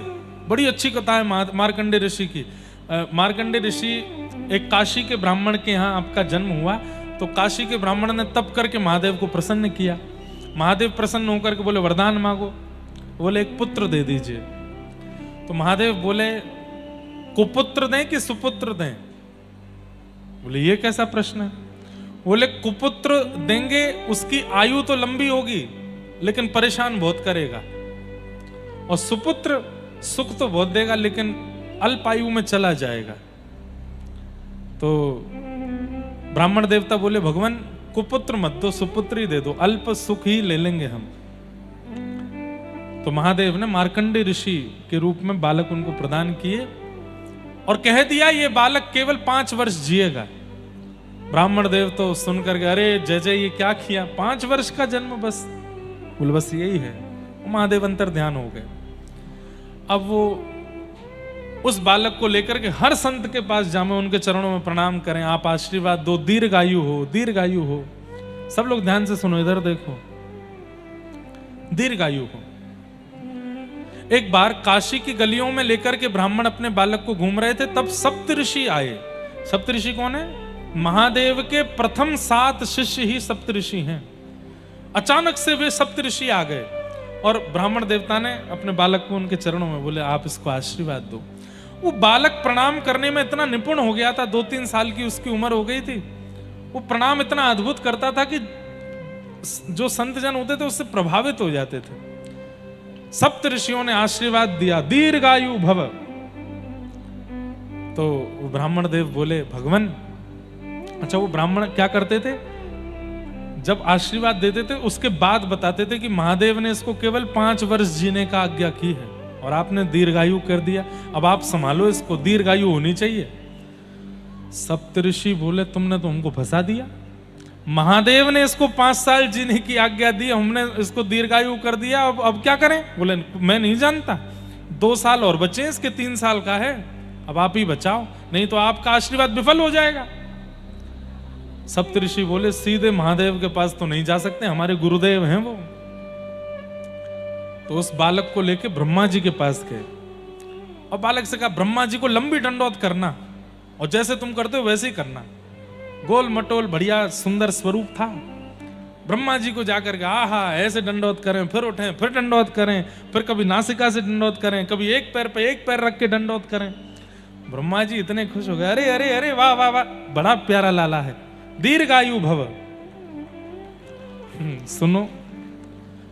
बड़ी अच्छी कथा है मार्कंडे ऋषि की। मार्कंडे ऋषि एक काशी के ब्राह्मण के यहाँ आपका जन्म हुआ, तो काशी के ब्राह्मण ने तप करके महादेव को प्रसन्न किया। महादेव प्रसन्न होकर के बोले वरदान मांगो। बोले एक पुत्र दे दीजिए। तो महादेव बोले कुपुत्र दें कि सुपुत्र दें? बोले ये कैसा प्रश्न है? बोले कुपुत्र देंगे उसकी आयु तो लंबी होगी लेकिन परेशान बहुत करेगा, और सुपुत्र सुख तो बहुत देगा लेकिन अल्प आयु में चला जाएगा। तो ब्राह्मण देवता बोले भगवान कुपुत्र मत दो, सुपुत्र ही दे दो, अल्प सुख ही ले लेंगे हम। तो महादेव ने मार्कंडे ऋषि के रूप में बालक उनको प्रदान किए और कह दिया ये बालक केवल 5 वर्ष जिएगा। ब्राह्मण देव तो सुनकर अरे जय जय, ये क्या किया, 5 वर्ष का जन्म बस? बोले बस यही है। महादेव अंतर ध्यान हो गए। अब वो उस बालक को लेकर के हर संत के पास जामे, उनके चरणों में प्रणाम करें, आप आशीर्वाद दो, दीर्घायु हो, दीर्घायु हो। सब लोग ध्यान से सुनो, इधर देखो, दीर्घायु हो। एक बार काशी की गलियों में लेकर के ब्राह्मण अपने बालक को घूम रहे थे, तब सप्तऋषि आए। सप्तऋषि कौन है? महादेव के प्रथम 7 शिष्य ही सप्तऋषि हैं। अचानक से वे सप्तऋषि आ गए और ब्राह्मण देवता ने अपने बालक को उनके चरणों में बोले आप इसको आशीर्वाद दो। वो बालक प्रणाम करने में इतना निपुण हो गया था, 2-3 साल की उसकी उम्र हो गई थी। वो प्रणाम इतना अद्भुत करता था कि जो संत जन होते थे उससे प्रभावित हो जाते थे। सप्त ऋषियों ने आशीर्वाद दिया, दीर्घायु भव। तो ब्राह्मण देव बोले भगवान, अच्छा वो ब्राह्मण क्या करते थे? जब आशीर्वाद देते थे उसके बाद बताते थे कि महादेव ने इसको केवल 5 वर्ष जीने का आज्ञा की है और आपने दीर्घायु कर दिया, अब आप संभालो इसको, दीर्घायु होनी चाहिए। सप्तऋषि बोले तुमने तो हमको फंसा दिया, महादेव ने इसको 5 साल जीने की आज्ञा दी, हमने इसको दीर्घायु कर दिया, अब क्या करें? बोले मैं नहीं जानता, 2 साल और बचे, इसके 3 साल का है, अब आप ही बचाओ, नहीं तो आपका आशीर्वाद विफल हो जाएगा। सप्तऋषि बोले सीधे महादेव के पास तो नहीं जा सकते, हमारे गुरुदेव हैं वो। तो उस बालक को लेके ब्रह्मा जी के पास गए और बालक से कहा ब्रह्मा जी को लंबी दंडौत करना और जैसे तुम करते हो वैसे ही करना। गोल मटोल बढ़िया सुंदर स्वरूप था। ब्रह्मा जी को जाकर के आहा ऐसे दंडौत करें, फिर उठें, फिर दंडौत करें, फिर कभी नासिका से दंडौत करें, कभी एक पैर पे एक पैर रख के दंडौत करें। ब्रह्मा जी इतने खुश हो गए, अरे अरे अरे वाह वाह वाह, बड़ा प्यारा लाला है, दीर्घायु भव। सुनो,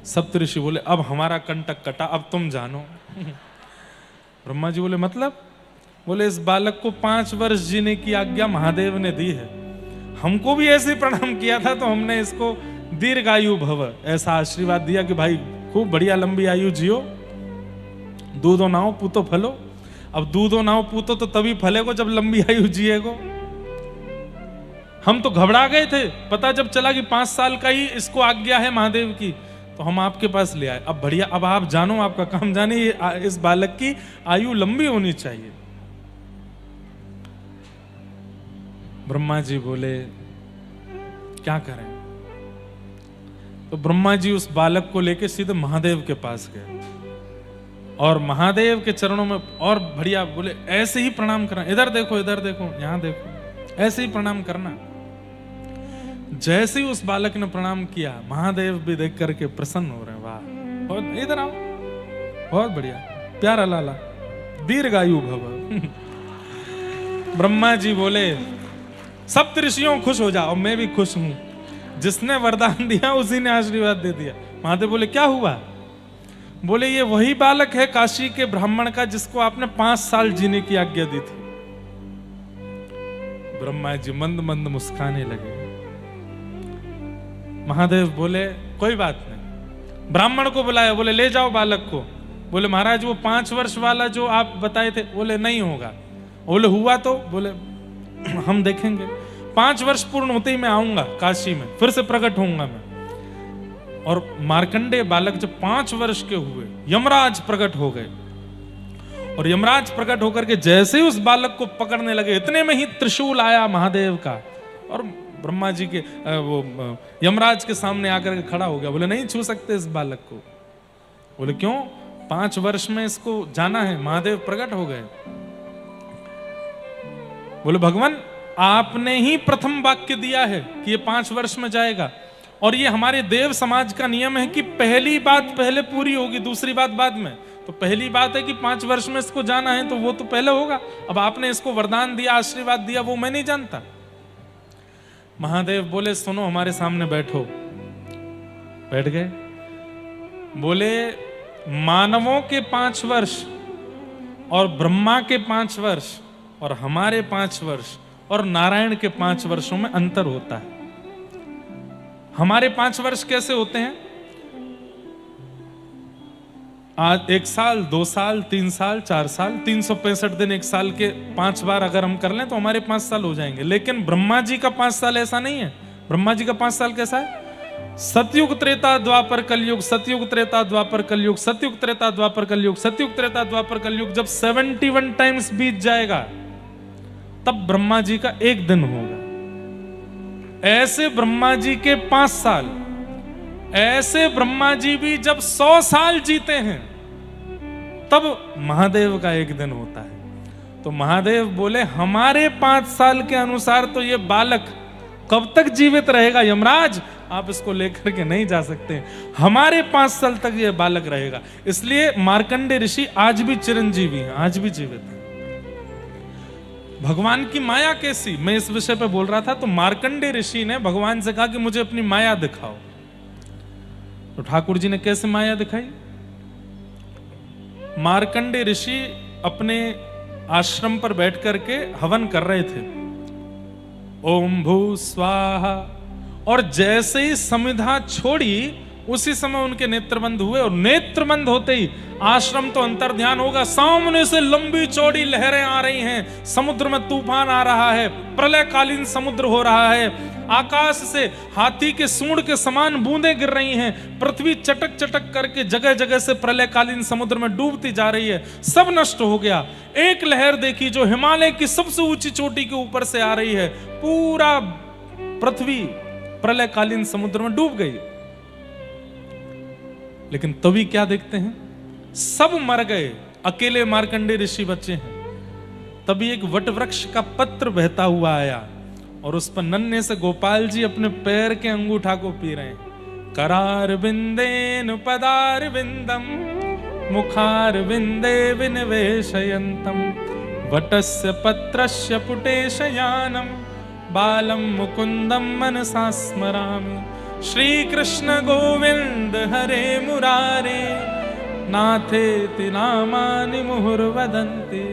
सप्तऋषि बोले अब हमारा कंटक कटा, अब तुम जानो। ब्रह्मा जी बोले मतलब? बोले इस बालक को 5 वर्ष जीने की आज्ञा महादेव ने दी है, हमको भी ऐसे प्रणाम किया था तो हमने इसको दीर्घायु भव ऐसा आशीर्वाद दिया कि भाई खूब बढ़िया लंबी आयु जियो, दूधो नाओ पूतो फलो। अब दूधो नाओ पूतो तो तभी फलेगो जब लंबी आयु जिएगो। हम तो घबरा गए थे, पता जब चला कि 5 साल का ही इसको आज्ञा है महादेव की, तो हम आपके पास ले आए। अब बढ़िया, अब आप जानो, आपका काम जाने, इस बालक की आयु लंबी होनी चाहिए। ब्रह्मा जी बोले क्या करें? तो ब्रह्मा जी उस बालक को लेके सीधे महादेव के पास गए और महादेव के चरणों में और बढ़िया बोले ऐसे ही प्रणाम करना, इधर देखो, इधर देखो, यहां देखो, ऐसे ही प्रणाम करना। जैसे ही उस बालक ने प्रणाम किया, महादेव भी देख करके प्रसन्न हो रहे हैं। वाह, बहुत, इधर आओ, बहुत बढ़िया, प्यारा लाला, दीर्घायु भव। ब्रह्मा जी बोले, सप्त ऋषियों खुश हो जाओ, मैं भी खुश हूं, जिसने वरदान दिया उसी ने आशीर्वाद दे दिया। महादेव बोले, क्या हुआ? बोले, ये वही बालक है काशी के ब्राह्मण का जिसको आपने 5 साल जीने की आज्ञा दी थी। ब्रह्मा जी मंद मंद मुस्काने लगे। महादेव बोले, कोई बात नहीं। ब्राह्मण को बुलाया, बोले ले जाओ बालक को। बोले, महाराज वो 5 वर्ष वाला जो आप बताए थे, बोले नहीं होगा। बोले, हुआ तो? बोले, हम देखेंगे, 5 वर्ष पूर्ण होते ही मैं आऊंगा काशी में, फिर से प्रकट होऊंगा मैं। और मार्कंडेय बालक जब 5 वर्ष के हुए, यमराज प्रकट हो गए, और यमराज प्रकट होकर के जैसे ही उस बालक को पकड़ने लगे, इतने में ही त्रिशूल आया महादेव का, और ब्रह्मा जी के वो यमराज के सामने आकर के खड़ा हो गया। बोले, नहीं छू सकते इस बालक को। बोले, क्यों? 5 वर्ष में इसको जाना है। महादेव प्रकट हो गए। बोले, भगवान आपने ही प्रथम वाक्य दिया है कि ये 5 वर्ष में जाएगा, और ये हमारे देव समाज का नियम है कि पहली बात पहले पूरी होगी, दूसरी बात बाद में। तो पहली बात है कि 5 वर्ष में इसको जाना है, तो वो तो पहले होगा। अब आपने इसको वरदान दिया, आशीर्वाद दिया, वो मैं नहीं जानता। महादेव बोले, सुनो, हमारे सामने बैठो। बैठ गए। बोले, मानवों के 5 वर्ष और ब्रह्मा के 5 वर्ष और हमारे 5 वर्ष और नारायण के 5 वर्षों में अंतर होता है। हमारे 5 वर्ष कैसे होते हैं? आज 1 साल, 2 साल, 3 साल, 4 साल, 365 दिन 1 साल के 5 बार अगर हम कर लें तो हमारे 5 साल हो जाएंगे। लेकिन ब्रह्मा जी का 5 साल ऐसा नहीं है। ब्रह्मा जी का 5 साल कैसा है? सतयुग त्रेता द्वापर कलयुग, सतयुग त्रेता द्वापर कलयुग, सतयुग त्रेता द्वापर कलयुग, सतयुग त्रेता द्वापर कलयुग। जब 71 टाइम्स बीत जाएगा तब ब्रह्मा जी का 1 दिन होगा। ऐसे ब्रह्मा जी के 5 साल, ऐसे ब्रह्मा जी भी जब 100 साल जीते हैं तब महादेव का 1 दिन होता है। तो महादेव बोले, हमारे 5 साल के अनुसार तो ये बालक कब तक जीवित रहेगा यमराज, आप इसको लेकर के नहीं जा सकते। हमारे 5 साल तक ये बालक रहेगा। इसलिए मार्कंडेय ऋषि आज भी चिरंजीवी हैं, आज भी जीवित हैं। भगवान की माया कैसी, मैं इस विषय पे बोल रहा था। तो मार्कंडेय ऋषि ने भगवान से कहा कि मुझे अपनी माया दिखाओ। तो ठाकुर जी ने कैसे माया दिखाई? मार्कंडेय ऋषि अपने आश्रम पर बैठ करके हवन कर रहे थे, ओम भू स्वाहा, और जैसे ही समिधा छोड़ी उसी समय उनके नेत्रबंद हुए, और नेत्रबंद होते ही आश्रम तो अंतर ध्यान होगा, सामने से लंबी चौड़ी लहरें आ रही हैं, समुद्र में तूफान आ रहा है, प्रलयकालीन समुद्र हो रहा है, आकाश से हाथी के सूंड के समान बूंदें गिर रही हैं, पृथ्वी चटक चटक करके जगह जगह से प्रलयकालीन समुद्र में डूबती जा रही है, सब नष्ट हो गया। एक लहर देखी जो हिमालय की सबसे ऊंची चोटी के ऊपर से आ रही है, पूरा पृथ्वी प्रलयकालीन समुद्र में डूब गई। लेकिन तभी क्या देखते हैं, सब मर गए, अकेले मार्कंडेय ऋषि बचे हैं। तभी एक वट वृक्ष का पत्र बहता हुआ आया, और उस पर नन्हे से गोपाल जी अपने पैर के अंगूठा को पी रहे हैं। करार बिंदेन पदार बिंदम मुखार बिंदे विनिवेशयन्तम वटस्य पत्रस्य पुटे शयानम बालम मुकुंदम मनसा स्मरामि। श्री कृष्ण गोविंद हरे मुरारे नाथेति नामानि मुहुर्वदन्ति।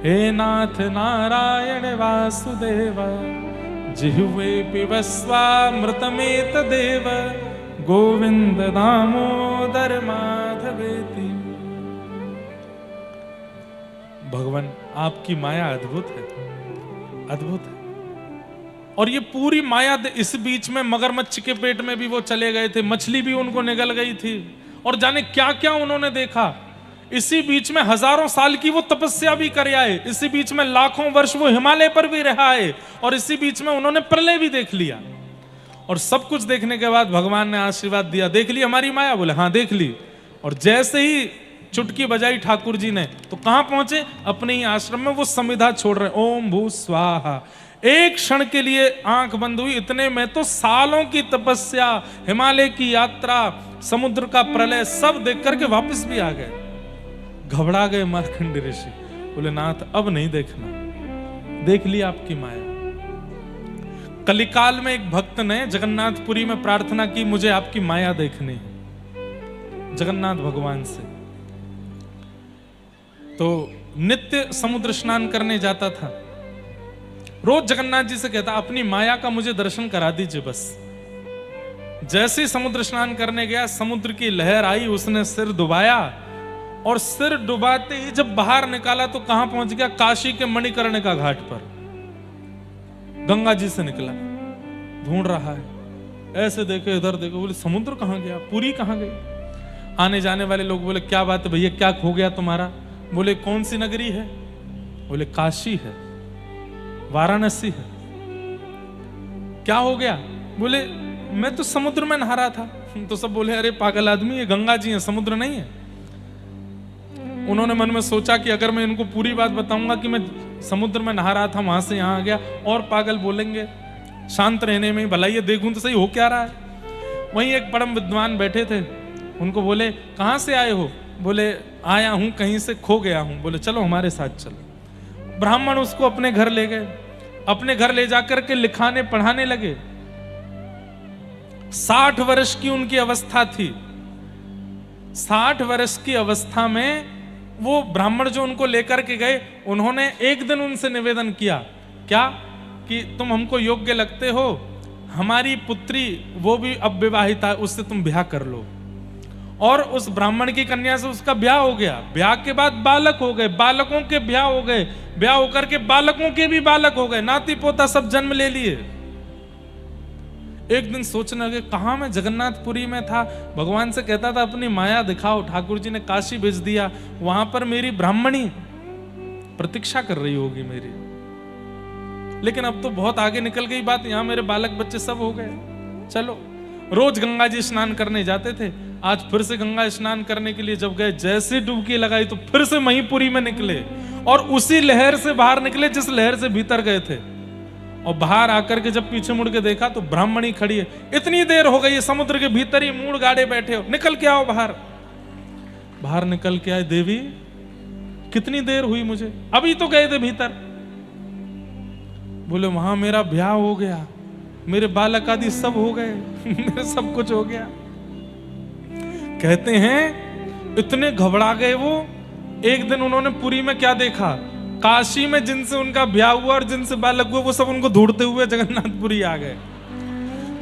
हे नाथ नारायण वासुदेव जिह्वे पिबस्वामृतमेतदेव गोविंद दामोदर माधवेति। भगवान आपकी माया अद्भुत है, अद्भुत है। और ये पूरी माया, इस बीच में मगरमच्छ के पेट में भी वो चले गए थे, मछली भी उनको निगल गई थी, और जाने क्या क्या उन्होंने देखा। इसी बीच में हजारों साल की वो तपस्या भी कर आए, इसी बीच में लाखों वर्ष वो हिमालय पर भी रहा है, और इसी बीच में उन्होंने प्रलय भी देख लिया। और सब कुछ देखने के बाद भगवान ने आशीर्वाद दिया, देख ली हमारी माया? बोले हाँ देख ली। और जैसे ही चुटकी बजाई ठाकुर जी ने, तो कहां पहुंचे? अपने ही आश्रम में वो समिधा छोड़ रहे, ओम भू स्वाहा। एक क्षण के लिए आंख बंद हुई, इतने में तो सालों की तपस्या, हिमालय की यात्रा, समुद्र का प्रलय सब देख करके वापस भी आ गए। घबरा गए मार्कंडेय ऋषि, बोले नाथ अब नहीं देखना, देख ली आपकी माया। कलिकाल में एक भक्त ने जगन्नाथपुरी में प्रार्थना की, मुझे आपकी माया देखनी है, जगन्नाथ भगवान से। तो नित्य समुद्र स्नान करने जाता था, रोज जगन्नाथ जी से कहता अपनी माया का मुझे दर्शन करा दीजिए बस। जैसे ही समुद्र स्नान करने गया, समुद्र की लहर आई, उसने सिर डुबाया और सिर डुबाते ही जब बाहर निकाला तो कहां पहुंच गया? काशी के मणिकर्णिका घाट पर। गंगा जी से निकला, ढूंढ रहा है, ऐसे देखे इधर देखो, बोले समुद्र कहां गया, पुरी कहां गई? आने जाने वाले लोग बोले क्या बात है भैया, क्या खो गया तुम्हारा? बोले कौन सी नगरी है? बोले काशी है, वाराणसी है। क्या हो गया? बोले मैं तो समुद्र में नहा रहा था। तो सब बोले अरे पागल आदमी, ये गंगा जी है, समुद्र नहीं है। उन्होंने मन में सोचा कि अगर मैं इनको पूरी बात बताऊंगा कि मैं समुद्र में नहा रहा था, वहां से यहां आ गया, और पागल बोलेंगे, शांत रहने में भला ये देखूं तो सही हो क्या रहा है। वहीं एक परम विद्वान बैठे थे, उनको बोले कहां से आए हो? बोले आया हूं कहीं से, खो गया हूं। बोले चलो हमारे साथ चलो। ब्राह्मण उसको अपने घर ले गए, अपने घर ले जाकर के लिखाने पढ़ाने लगे। 60 वर्ष की उनकी अवस्था थी। 60 वर्ष की अवस्था में वो ब्राह्मण जो उनको लेकर के गए, उन्होंने एक दिन उनसे निवेदन किया, क्या कि तुम हमको योग्य लगते हो, हमारी पुत्री वो भी अब विवाहिता है, उससे तुम ब्याह कर लो। और उस ब्राह्मण की कन्या से उसका ब्याह हो गया। ब्याह के बाद बालक हो गए, बालकों के ब्याह हो गए, ब्याह होकर के बालकों के भी बालक हो गए, नाती पोता सब जन्म ले लिए। एक दिन सोचने लगे कहां मैं जगन्नाथपुरी में था, भगवान से कहता था अपनी माया दिखाओ, ठाकुर जी ने काशी भेज दिया, वहां पर मेरी ब्राह्मणी प्रतीक्षा कर रही होगी मेरी। लेकिन अब तो बहुत आगे निकल गई बात, यहां मेरे बालक बच्चे सब हो गए। चलो, रोज गंगा जी स्नान करने जाते थे, आज फिर से गंगा स्नान करने के लिए जब गए, जैसे डुबकी लगाई तो फिर से महीपुरी में निकले, और उसी लहर से बाहर निकले जिस लहर से भीतर गए थे। और बाहर आकर के जब पीछे मुड़ के देखा तो ब्राह्मणी खड़ी है। इतनी देर हो गई है, समुद्र के भीतर ही मूड़ गाड़े बैठे हो, निकल के आओ बाहर। बाहर निकल के आए, देवी कितनी देर हुई मुझे, अभी तो गए थे भीतर। बोले वहां मेरा ब्याह हो गया, मेरे बालक आदि सब हो गए, मेरे सब कुछ हो गया। कहते हैं इतने घबरा गए वो। एक दिन उन्होंने पुरी में क्या देखा, काशी में जिनसे उनका ब्याह हुआ और जिनसे बालक हुआ वो सब उनको ढूंढते हुए जगन्नाथपुरी आ गए।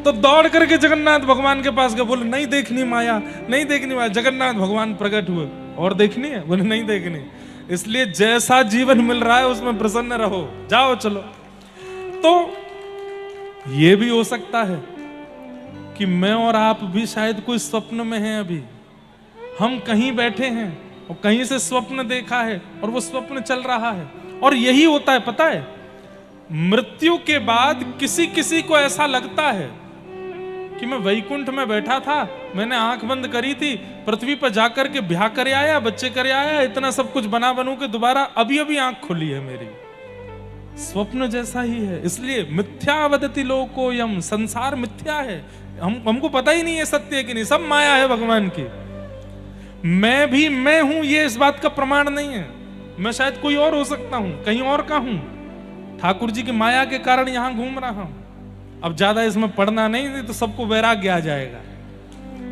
तो दौड़ करके जगन्नाथ भगवान के पास गए, बोले नहीं देखनी माया, नहीं देखनी माया। जगन्नाथ भगवान प्रकट हुए, और देखनी है? बोले नहीं देखनी। इसलिए जैसा जीवन मिल रहा है उसमें प्रसन्न रहो, जाओ चलो। तो ये भी हो सकता है कि मैं और आप भी शायद कोई स्वप्न में हैं। अभी हम कहीं बैठे हैं और कहीं से स्वप्न देखा है और वो स्वप्न चल रहा है। और यही होता है, पता है, मृत्यु के बाद किसी किसी को ऐसा लगता है कि मैं वैकुंठ में बैठा था, मैंने आंख बंद करी थी, पृथ्वी पर जाकर के ब्याह करे आया, बच्चे करे आया, इतना सब कुछ बना बनू के दोबारा अभी अभी आंख खुली है मेरी। स्वप्न जैसा ही है। इसलिए मिथ्या वदति लोकोयम, संसार मिथ्या है। हमको पता ही नहीं है सत्य है कि नहीं, सब माया है भगवान की। मैं भी मैं हूं ये इस बात का प्रमाण नहीं है। मैं शायद कोई और हो सकता हूं, कहीं और का हूं, ठाकुर जी की माया के कारण यहां घूम रहा हूं। अब ज्यादा इसमें पढ़ना नहीं तो सबको वैराग्य आ जाएगा,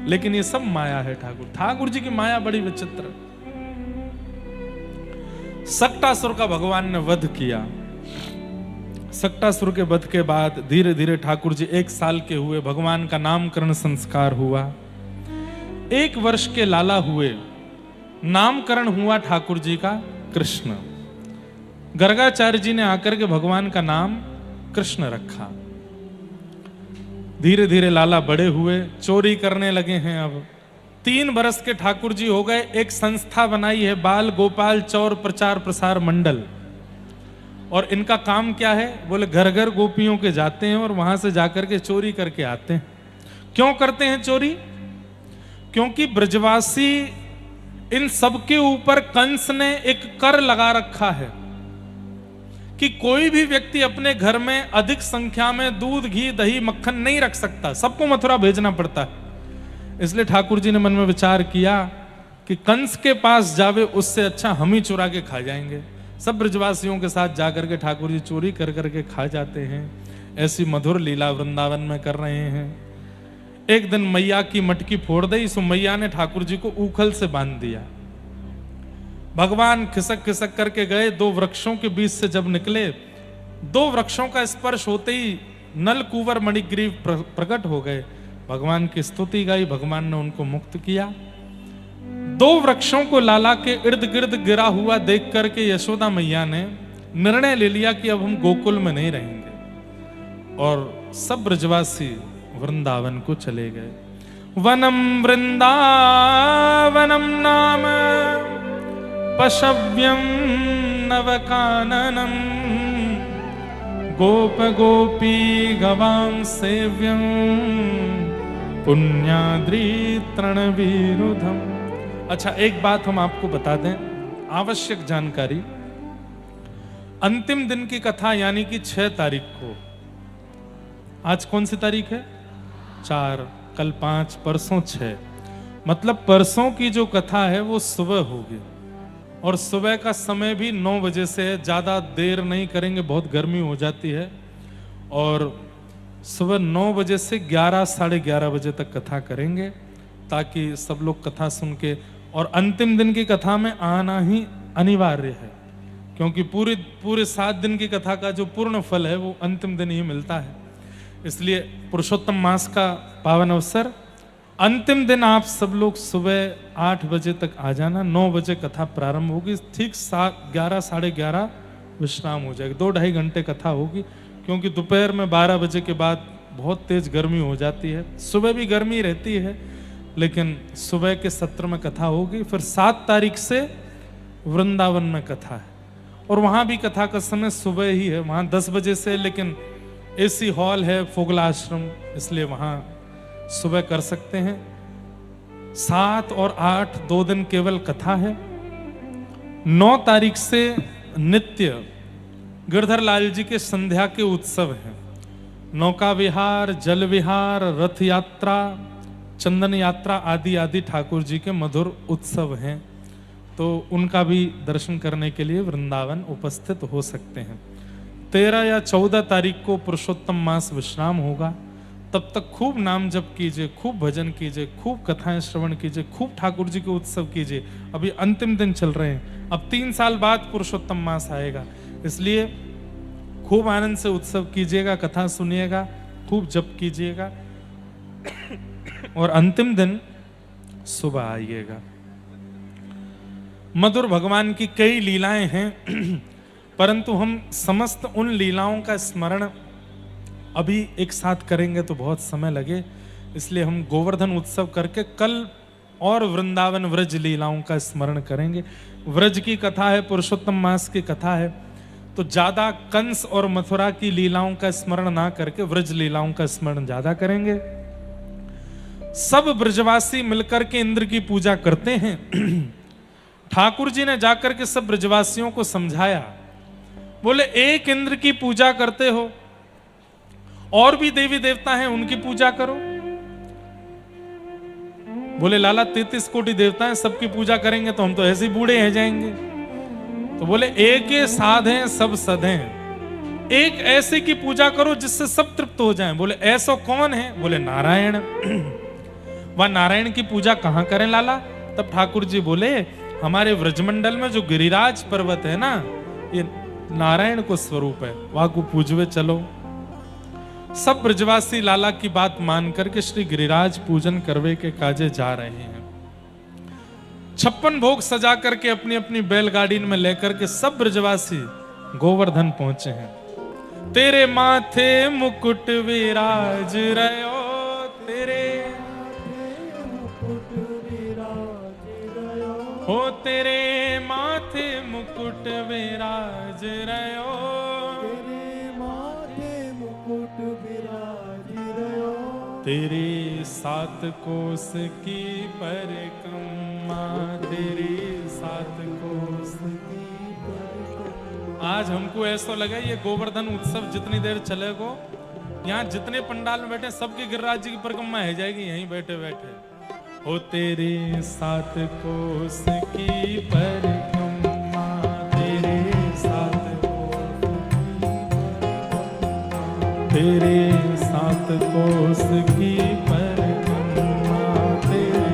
लेकिन ये सब माया है। ठाकुर जी की माया बड़ी विचित्र। सक्टासुर का भगवान ने वध किया। सक्टासुर के वध के बाद धीरे धीरे ठाकुर जी 1 साल के हुए, भगवान का नामकरण संस्कार हुआ। 1 वर्ष के लाला हुए, नामकरण हुआ ठाकुर जी का कृष्ण। गर्गाचार्य जी ने आकर के भगवान का नाम कृष्ण रखा। धीरे धीरे लाला बड़े हुए, चोरी करने लगे हैं। अब 3 बरस के ठाकुर जी हो गए। एक संस्था बनाई है, बाल गोपाल चौर प्रचार प्रसार मंडल। और इनका काम क्या है? बोले घर घर गोपियों के जाते हैं और वहां से जाकर के चोरी करके आते हैं। क्यों करते हैं चोरी? क्योंकि ब्रजवासी इन सबके ऊपर कंस ने एक कर लगा रखा है कि कोई भी व्यक्ति अपने घर में अधिक संख्या में दूध, घी, दही, मक्खन नहीं रख सकता, सबको मथुरा भेजना पड़ता है। इसलिए ठाकुर जी ने मन में विचार किया कि कंस के पास जावे उससे अच्छा हम ही चुरा के खा जाएंगे। सब ब्रजवासियों के साथ जाकर के ठाकुर जी चोरी कर करके खा जाते हैं। ऐसी मधुर लीला वृंदावन में कर रहे हैं। एक दिन मैया की मटकी फोड़ दी, सो मैया ने ठाकुर जी को ऊखल से बांध दिया। भगवान खिसक खिसक करके गए, दो वृक्षों के बीच से जब निकले, दो वृक्षों का स्पर्श होते ही नल कुंवर मणिग्रीव प्रकट हो गए। भगवान की स्तुति गाई, भगवान ने उनको मुक्त किया। दो वृक्षों को लाला के इर्द गिर्द गिरा हुआ देख करके यशोदा मैया ने निर्णय ले लिया कि अब हम गोकुल में नहीं रहेंगे, और सब ब्रजवासी वृंदावन को चले गए। वनम वृंदावनम नाम पशव्यम नवकाननम गोप गोपी गवां सेव्यम पुण्याद्री तृणवीरुधम। अच्छा, एक बात हम आपको बता दें, आवश्यक जानकारी। अंतिम दिन की कथा यानी कि 6 तारीख को, आज कौन सी तारीख है? 4, कल 5, परसों 6, मतलब परसों की जो कथा है वो सुबह होगी। और सुबह का समय भी 9 बजे से है, ज़्यादा देर नहीं करेंगे, बहुत गर्मी हो जाती है। और सुबह 9 बजे से 11, साढ़े 11 बजे तक कथा करेंगे, ताकि सब लोग कथा सुन के, और अंतिम दिन की कथा में आना ही अनिवार्य है, क्योंकि पूरे 7 दिन की कथा का जो पूर्ण फल है वो अंतिम दिन ही मिलता है। इसलिए पुरुषोत्तम मास का पावन अवसर, अंतिम दिन आप सब लोग सुबह 8 बजे तक आ जाना। 9 बजे कथा प्रारंभ होगी, ठीक 11, साढ़े 11 विश्राम हो जाएगी। 2-2.5 घंटे कथा होगी, क्योंकि दोपहर में 12 बजे के बाद बहुत तेज गर्मी हो जाती है। सुबह भी गर्मी रहती है, लेकिन सुबह के सत्र में कथा होगी। फिर 7 तारीख से वृंदावन में कथा है, और वहाँ भी कथा का समय सुबह ही है। वहाँ 10 बजे से, लेकिन एसी हॉल है फोगला आश्रम, इसलिए वहाँ सुबह कर सकते हैं। 7 और 8 2 दिन केवल कथा है। 9 तारीख से नित्य गिरधर लाल जी के संध्या के उत्सव हैं। नौका विहार, जल विहार, रथ यात्रा, चंदन यात्रा आदि आदि ठाकुर जी के मधुर उत्सव हैं, तो उनका भी दर्शन करने के लिए वृंदावन उपस्थित हो सकते हैं। 13 या 14 तारीख को पुरुषोत्तम मास विश्राम होगा। तब तक खूब नाम जप कीजिए, खूब भजन कीजिए, खूब कथाएं श्रवण कीजिए, खूब ठाकुर जी के उत्सव कीजिए। अभी अंतिम दिन चल रहे हैं, अब 3 साल बाद पुरुषोत्तम मास आएगा, इसलिए खूब आनंद से उत्सव कीजिएगा, कथा सुनिएगा, खूब जप कीजिएगा, और अंतिम दिन सुबह आइएगा। मधुर भगवान की कई लीलाएं हैं, परंतु हम समस्त उन लीलाओं का स्मरण अभी एक साथ करेंगे तो बहुत समय लगे, इसलिए हम गोवर्धन उत्सव करके कल और वृंदावन व्रज लीलाओं का स्मरण करेंगे। व्रज की कथा है, पुरुषोत्तम मास की कथा है, तो ज्यादा कंस और मथुरा की लीलाओं का स्मरण ना करके व्रज लीलाओं का स्मरण ज्यादा करेंगे। सब ब्रजवासी मिलकर के इंद्र की पूजा करते हैं। ठाकुर जी ने जाकर के सब ब्रजवासियों को समझाया, बोले एक इंद्र की पूजा करते हो, और भी देवी देवता हैं, उनकी पूजा करो। बोले लाला 33 कोटि देवता हैं, सबकी पूजा करेंगे तो हम तो ऐसे ही बूढ़े रह जाएंगे। तो बोले एक ये साध हैं, सब सध हैं, एक ऐसे की पूजा करो जिससे सब तृप्त हो जाएं। बोले ऐसा कौन है? बोले नारायण। वह नारायण की पूजा कहां करें लाला? तब ठाकुर जी बोले हमारे व्रजमंडल में जो गिरिराज पर्वत है ना, ये नारायण को स्वरूप है, वहां को पूजवे चलो। सब ब्रजवासी लाला की बात मान करके श्री गिरिराज पूजन करवे के काजे जा रहे हैं। 56 भोग सजा करके अपनी अपनी बैलगाड़ी में लेकर के सब ब्रजवासी गोवर्धन पहुंचे हैं। तेरे माथे मुकुट विराज रयो, तेरे हो तेरे माथे मुकुट विराज रयो, तेरे 7 कोस की परिक्रमा, तेरे 7 कोस की परिक्रमा। आज हमको ऐसा लगा ये गोवर्धन उत्सव जितनी देर चलेगो, यहाँ जितने पंडाल में बैठे सबके गिरिराज जी की परिक्रमा है जाएगी यहीं बैठे बैठे। हो तेरे सात कोस की परिक्रमा, तेरे सात तेरे सात कोस की परिक्रमा, तेरे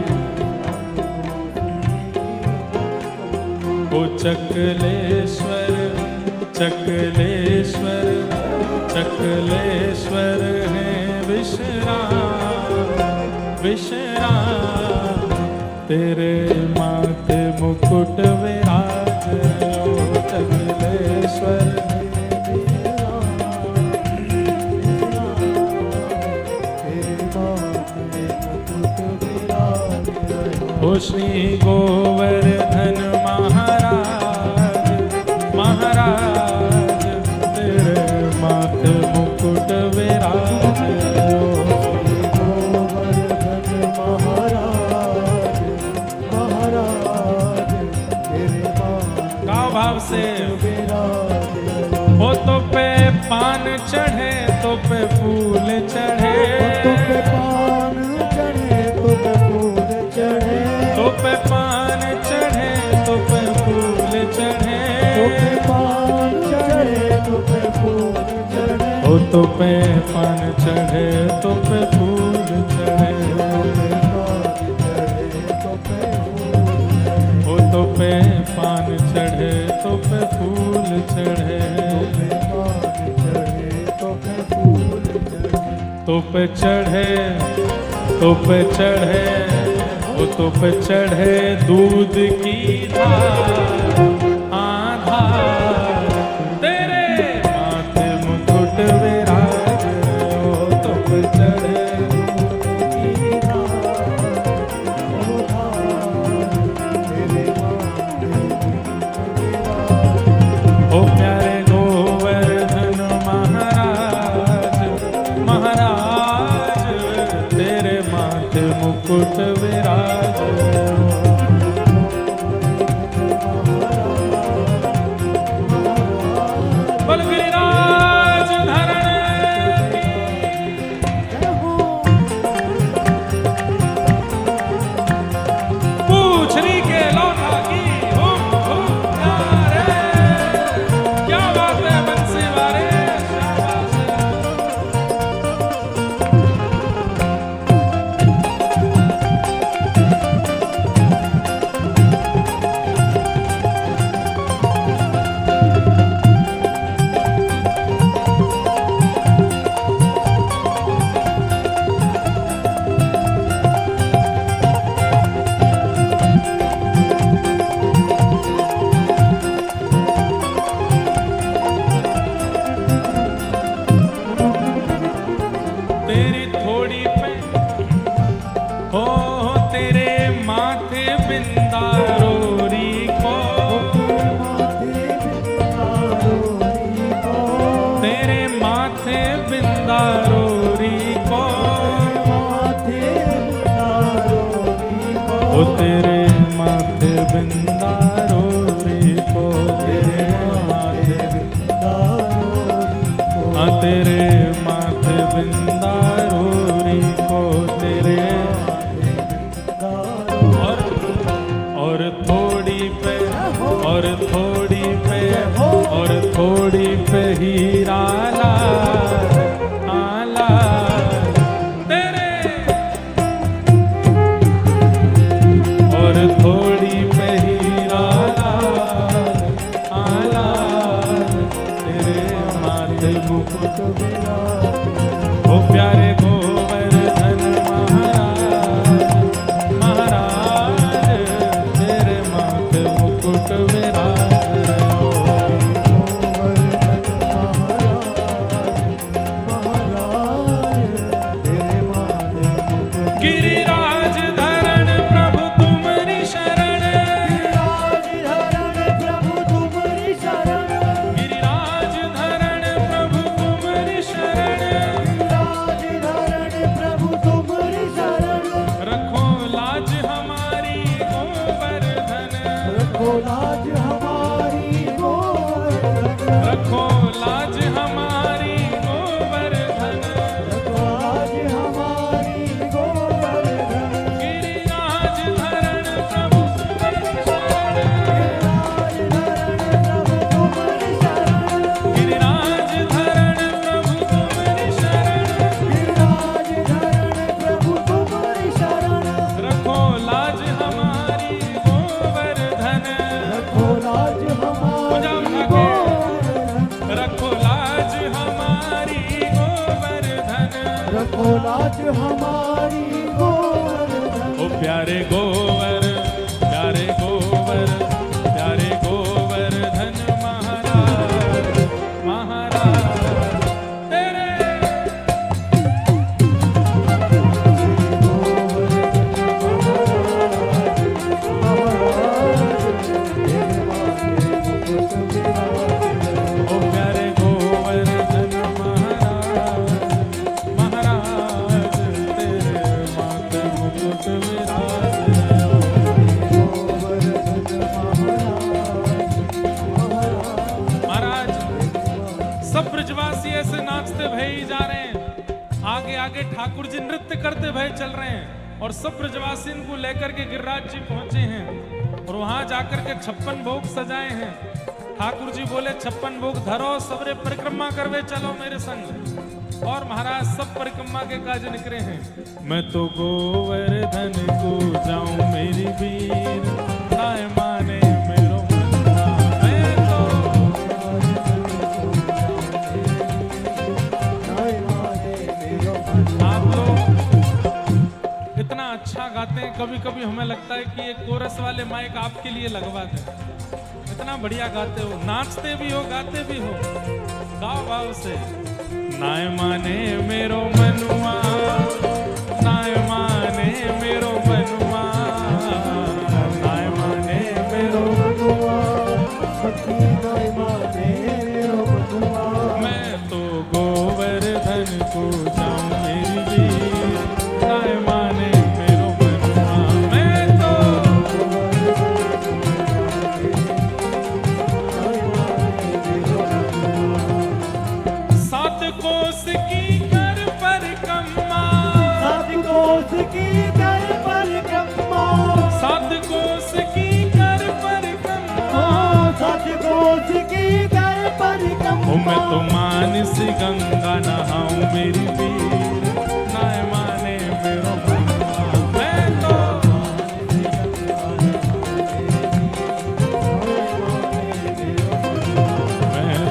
ओ चकलेश्वर चकलेश्वर चकलेश्वर है विश्राम विश्राम, तेरे माथे मुकुट विराज चकलेश्वर ओ श्री गोवर्धन महाराज महाराज, तेरे माथे मुकुट विराज गोवर्धन महाराज महाराज, तेरे का भाव से विराज हो तो पे पान चढ़े तो पे फूल चढ़े, तो पे पान चढ़े तो पे फूल चढ़े, तो पे पान चढ़े तो पे फूल चढ़े, तो पे पान चढ़े तो पे फूल चढ़े, ओ तो पे पान चढ़े तो पे फूल चढ़े, ओ तो पे पान चढ़े तो पे फूल चढ़े, तो पे चढ़े तो पे चढ़े ओ तो पे चढ़े दूध की धार आधार, तेरे माथे मुकुट विराज ओ तो पे चढ़े ओ प्यारे गोवर्धन महाराज महाराज, तेरे माथे मुकुट विराज बोल गिरिराज धरण पूछरी के लौटा की हुम हुम नारे, क्या बात है बंसी वाले तेरी थोड़ी पे हो तेरे माथे बिंदा रोरी को, तेरे माथे बिंदा रोरी को, ओ तेरे माथे बिंदा रोरी को, तेरे माथे हाँ तेरे माथे बिंदा रोरी को, तेरे और थोड़ी पे और थोड़ी पे और थोड़ी पे हीरा लाल आला, तेरे और थोड़ी पे हीरा लाल आला, तेरे माथे मुकुट ओ प्यारे गोवर्धन महाराज महाराज, तेरे माथे मुकुट विराज गिरिराज धरण प्रभु तुम्हारी शरण, गिरिराज धरण प्रभु तुम्हारी शरण, औलाद हमारी गोवर्धन। ओ प्यारे गोवर्धन महाराज महाराज तेरे। ओ प्यारे गोवर्धन महाराज तेरे माथे मुकुट विराज। महाराज सब ब्रजवासी ऐसे नाचते भय ही जा रहे हैं, आगे आगे ठाकुर जी नृत्य करते भय चल रहे हैं, और सब ब्रजवासी इनको लेकर के गिरिराज जी पहुंचे हैं और वहां जाकर के 56 भोग सजाए हैं। ठाकुर जी बोले 56 भोग धरो, सबरे परिक्रमा करवे चलो मेरे संग। और महाराज सब परिक्रमा के काज निकले हैं। मैं तो गोवर्धन को जाऊं मेरी वीर, नाय माने मेरो मनवा। मैं तो आप लोग इतना अच्छा गाते हैं, कभी कभी हमें लगता है कि ये कोरस वाले माइक आपके लिए लगवा दें। इतना बढ़िया गाते हो, नाचते भी हो गाते भी हो, गाओ भाव से। नाय माने मेरो मनुआ, नाय माने मेरो मनुआ, नाय माने मेरो मनुआ, सखी नाय माने मेरो मनुआ। मैं तो गोवर्धन को जाऊं मेरी वीर, नाय माने मेरो मनुआ। मैं तो सात कोस की कर परिक्रमा, सात कोस की कर परिक्रमा, सात कोस की कर परिक्रमा, सात कोस की कर परिक्रमा। ओ मैं तो मानस गंगा नहाऊं मेरी वीर, नाय माने मेरो मनवा। मैं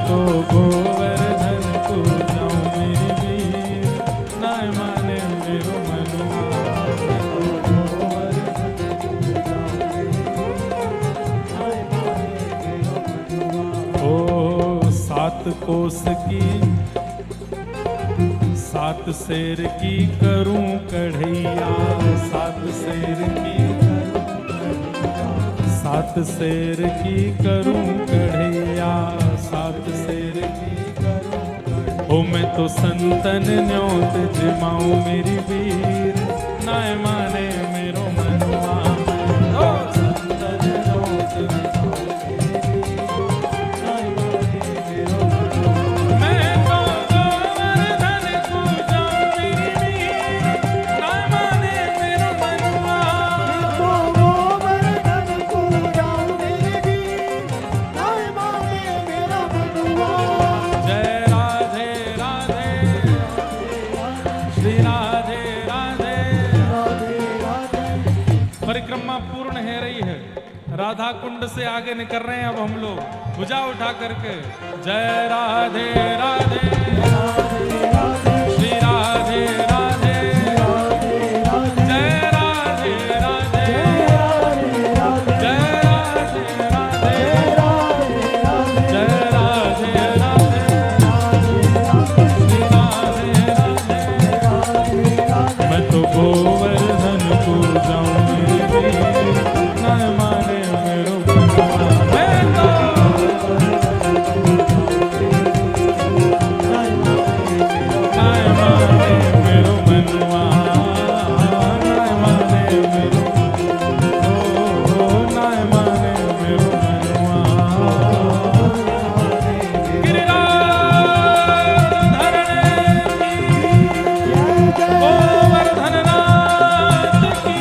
तो गोवर्धन को जाऊं मेरी वीर, नाय माने मेरो मनवा। ओ सात कोस की सात शेर की करूं कढ़ैया, सात शेर की सात शेर की करूं कढ़ैया, सात शेर की करूं कढ़ैया। ओ मैं तो संतन न्योत जमाऊं मेरी वीर, नाय माने मेरो मनवा। ओ संतन न्योत जमाऊं मेरी वीर, नाय माने मेरो मनवा। मैं तो गोवर्धन को जाऊं मेरी वीर, नाय माने मेरो मनवा। तो गोवर्धन को जाऊं मेरी वीर, नाय माने मेरा मनुआ। जय राधे राधे, श्री राधे राधे। राधे राधे। परिक्रमा पूर्ण है रही है, राधा कुंड से आगे निकल रहे हैं अब हम लोग भुजा उठा करके। जय राधे राधे, श्री राधे राधे, जय राधे राधे, जय राधे राधे, जय राधे राधे, श्री राधे राधे। मैं तो गोवर्धन को जाऊं मेरी वीर, नाय माने मेरो मनवा। मैं तो नाय माने मेरो मनवा, नाय माने मेरो ओ नाय माने मेरो मनवा। गिरिराज धरणे की, गोवर्धन नाथ की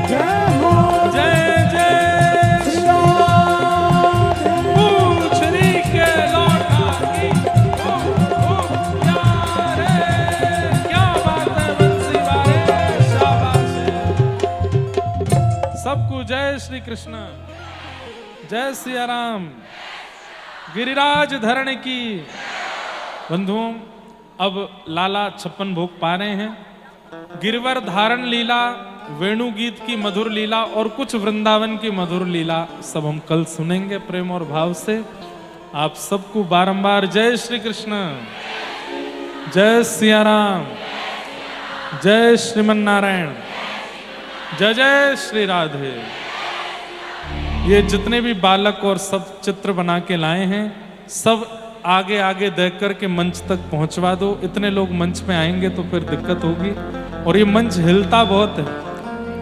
जय हो जय जय। पूछरी के लौटा की, ओ यारे, क्या बात है बंसी वाले, शाबाश है। सबको जय श्री कृष्ण, जय सिया राम। गिरिराज धरण की। बंधुओं, अब लाला 56 भोग पा रहे हैं गिरवर धारण लीला, वेणु गीत की मधुर लीला और कुछ वृंदावन की मधुर लीला सब हम कल सुनेंगे प्रेम और भाव से। आप सबको बारंबार जय श्री कृष्ण, जय सिया राम, जय श्रीमन नारायण, जय जय श्री राधे। ये जितने भी बालक और सब चित्र बना के लाए हैं सब आगे आगे देख कर के मंच तक पहुंचवा दो। इतने लोग मंच में आएंगे तो फिर दिक्कत होगी। और ये मंच हिलता बहुत है,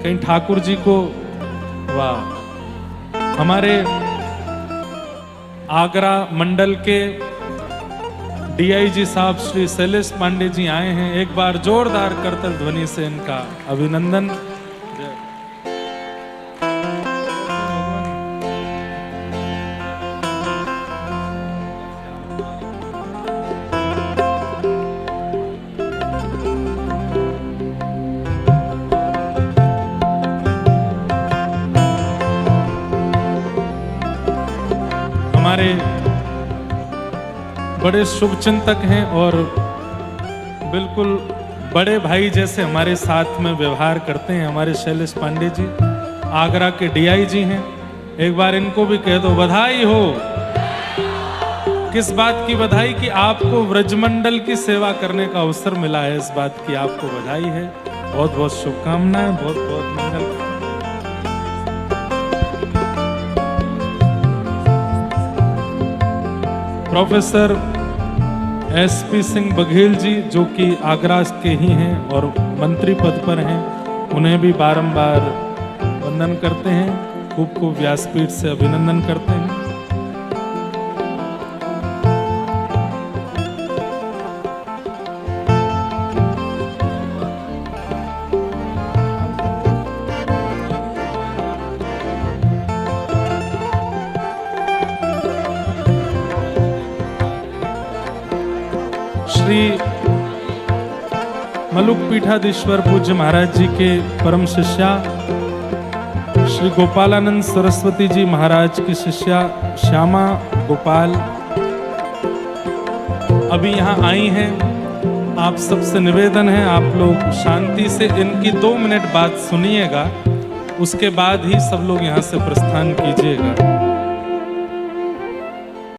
कहीं ठाकुर जी को, वाह, हमारे आगरा मंडल के डीआईजी साहब श्री शैलेश पांडे जी आए हैं। एक बार जोरदार करतल ध्वनि से इनका अभिनंदन। हमारे बड़े शुभ चिंतक हैं और बिल्कुल बड़े भाई जैसे हमारे साथ में व्यवहार करते हैं हमारे शैलेश पांडे जी, आगरा के डीआईजी हैं। एक बार इनको भी कह दो बधाई हो। किस बात की बधाई? कि आपको व्रजमंडल की सेवा करने का अवसर मिला है, इस बात की आपको बधाई है। बहुत बहुत शुभकामनाएं, बहुत बहुत मंगल। प्रोफेसर एसपी सिंह बघेल जी जो कि आगरा के ही हैं और मंत्री पद पर हैं, उन्हें भी बारंबार वंदन करते हैं, खूब खूब व्यासपीठ से अभिनंदन करते हैं। श्री मलुक पीठाधीश्वर पूज्य महाराज जी के परम शिष्या श्री गोपालानंद सरस्वती जी महाराज की शिष्या श्यामा गोपाल अभी यहाँ आई हैं। आप सबसे निवेदन है आप लोग शांति से इनकी 2 मिनट बात सुनिएगा, उसके बाद ही सब लोग यहाँ से प्रस्थान कीजिएगा।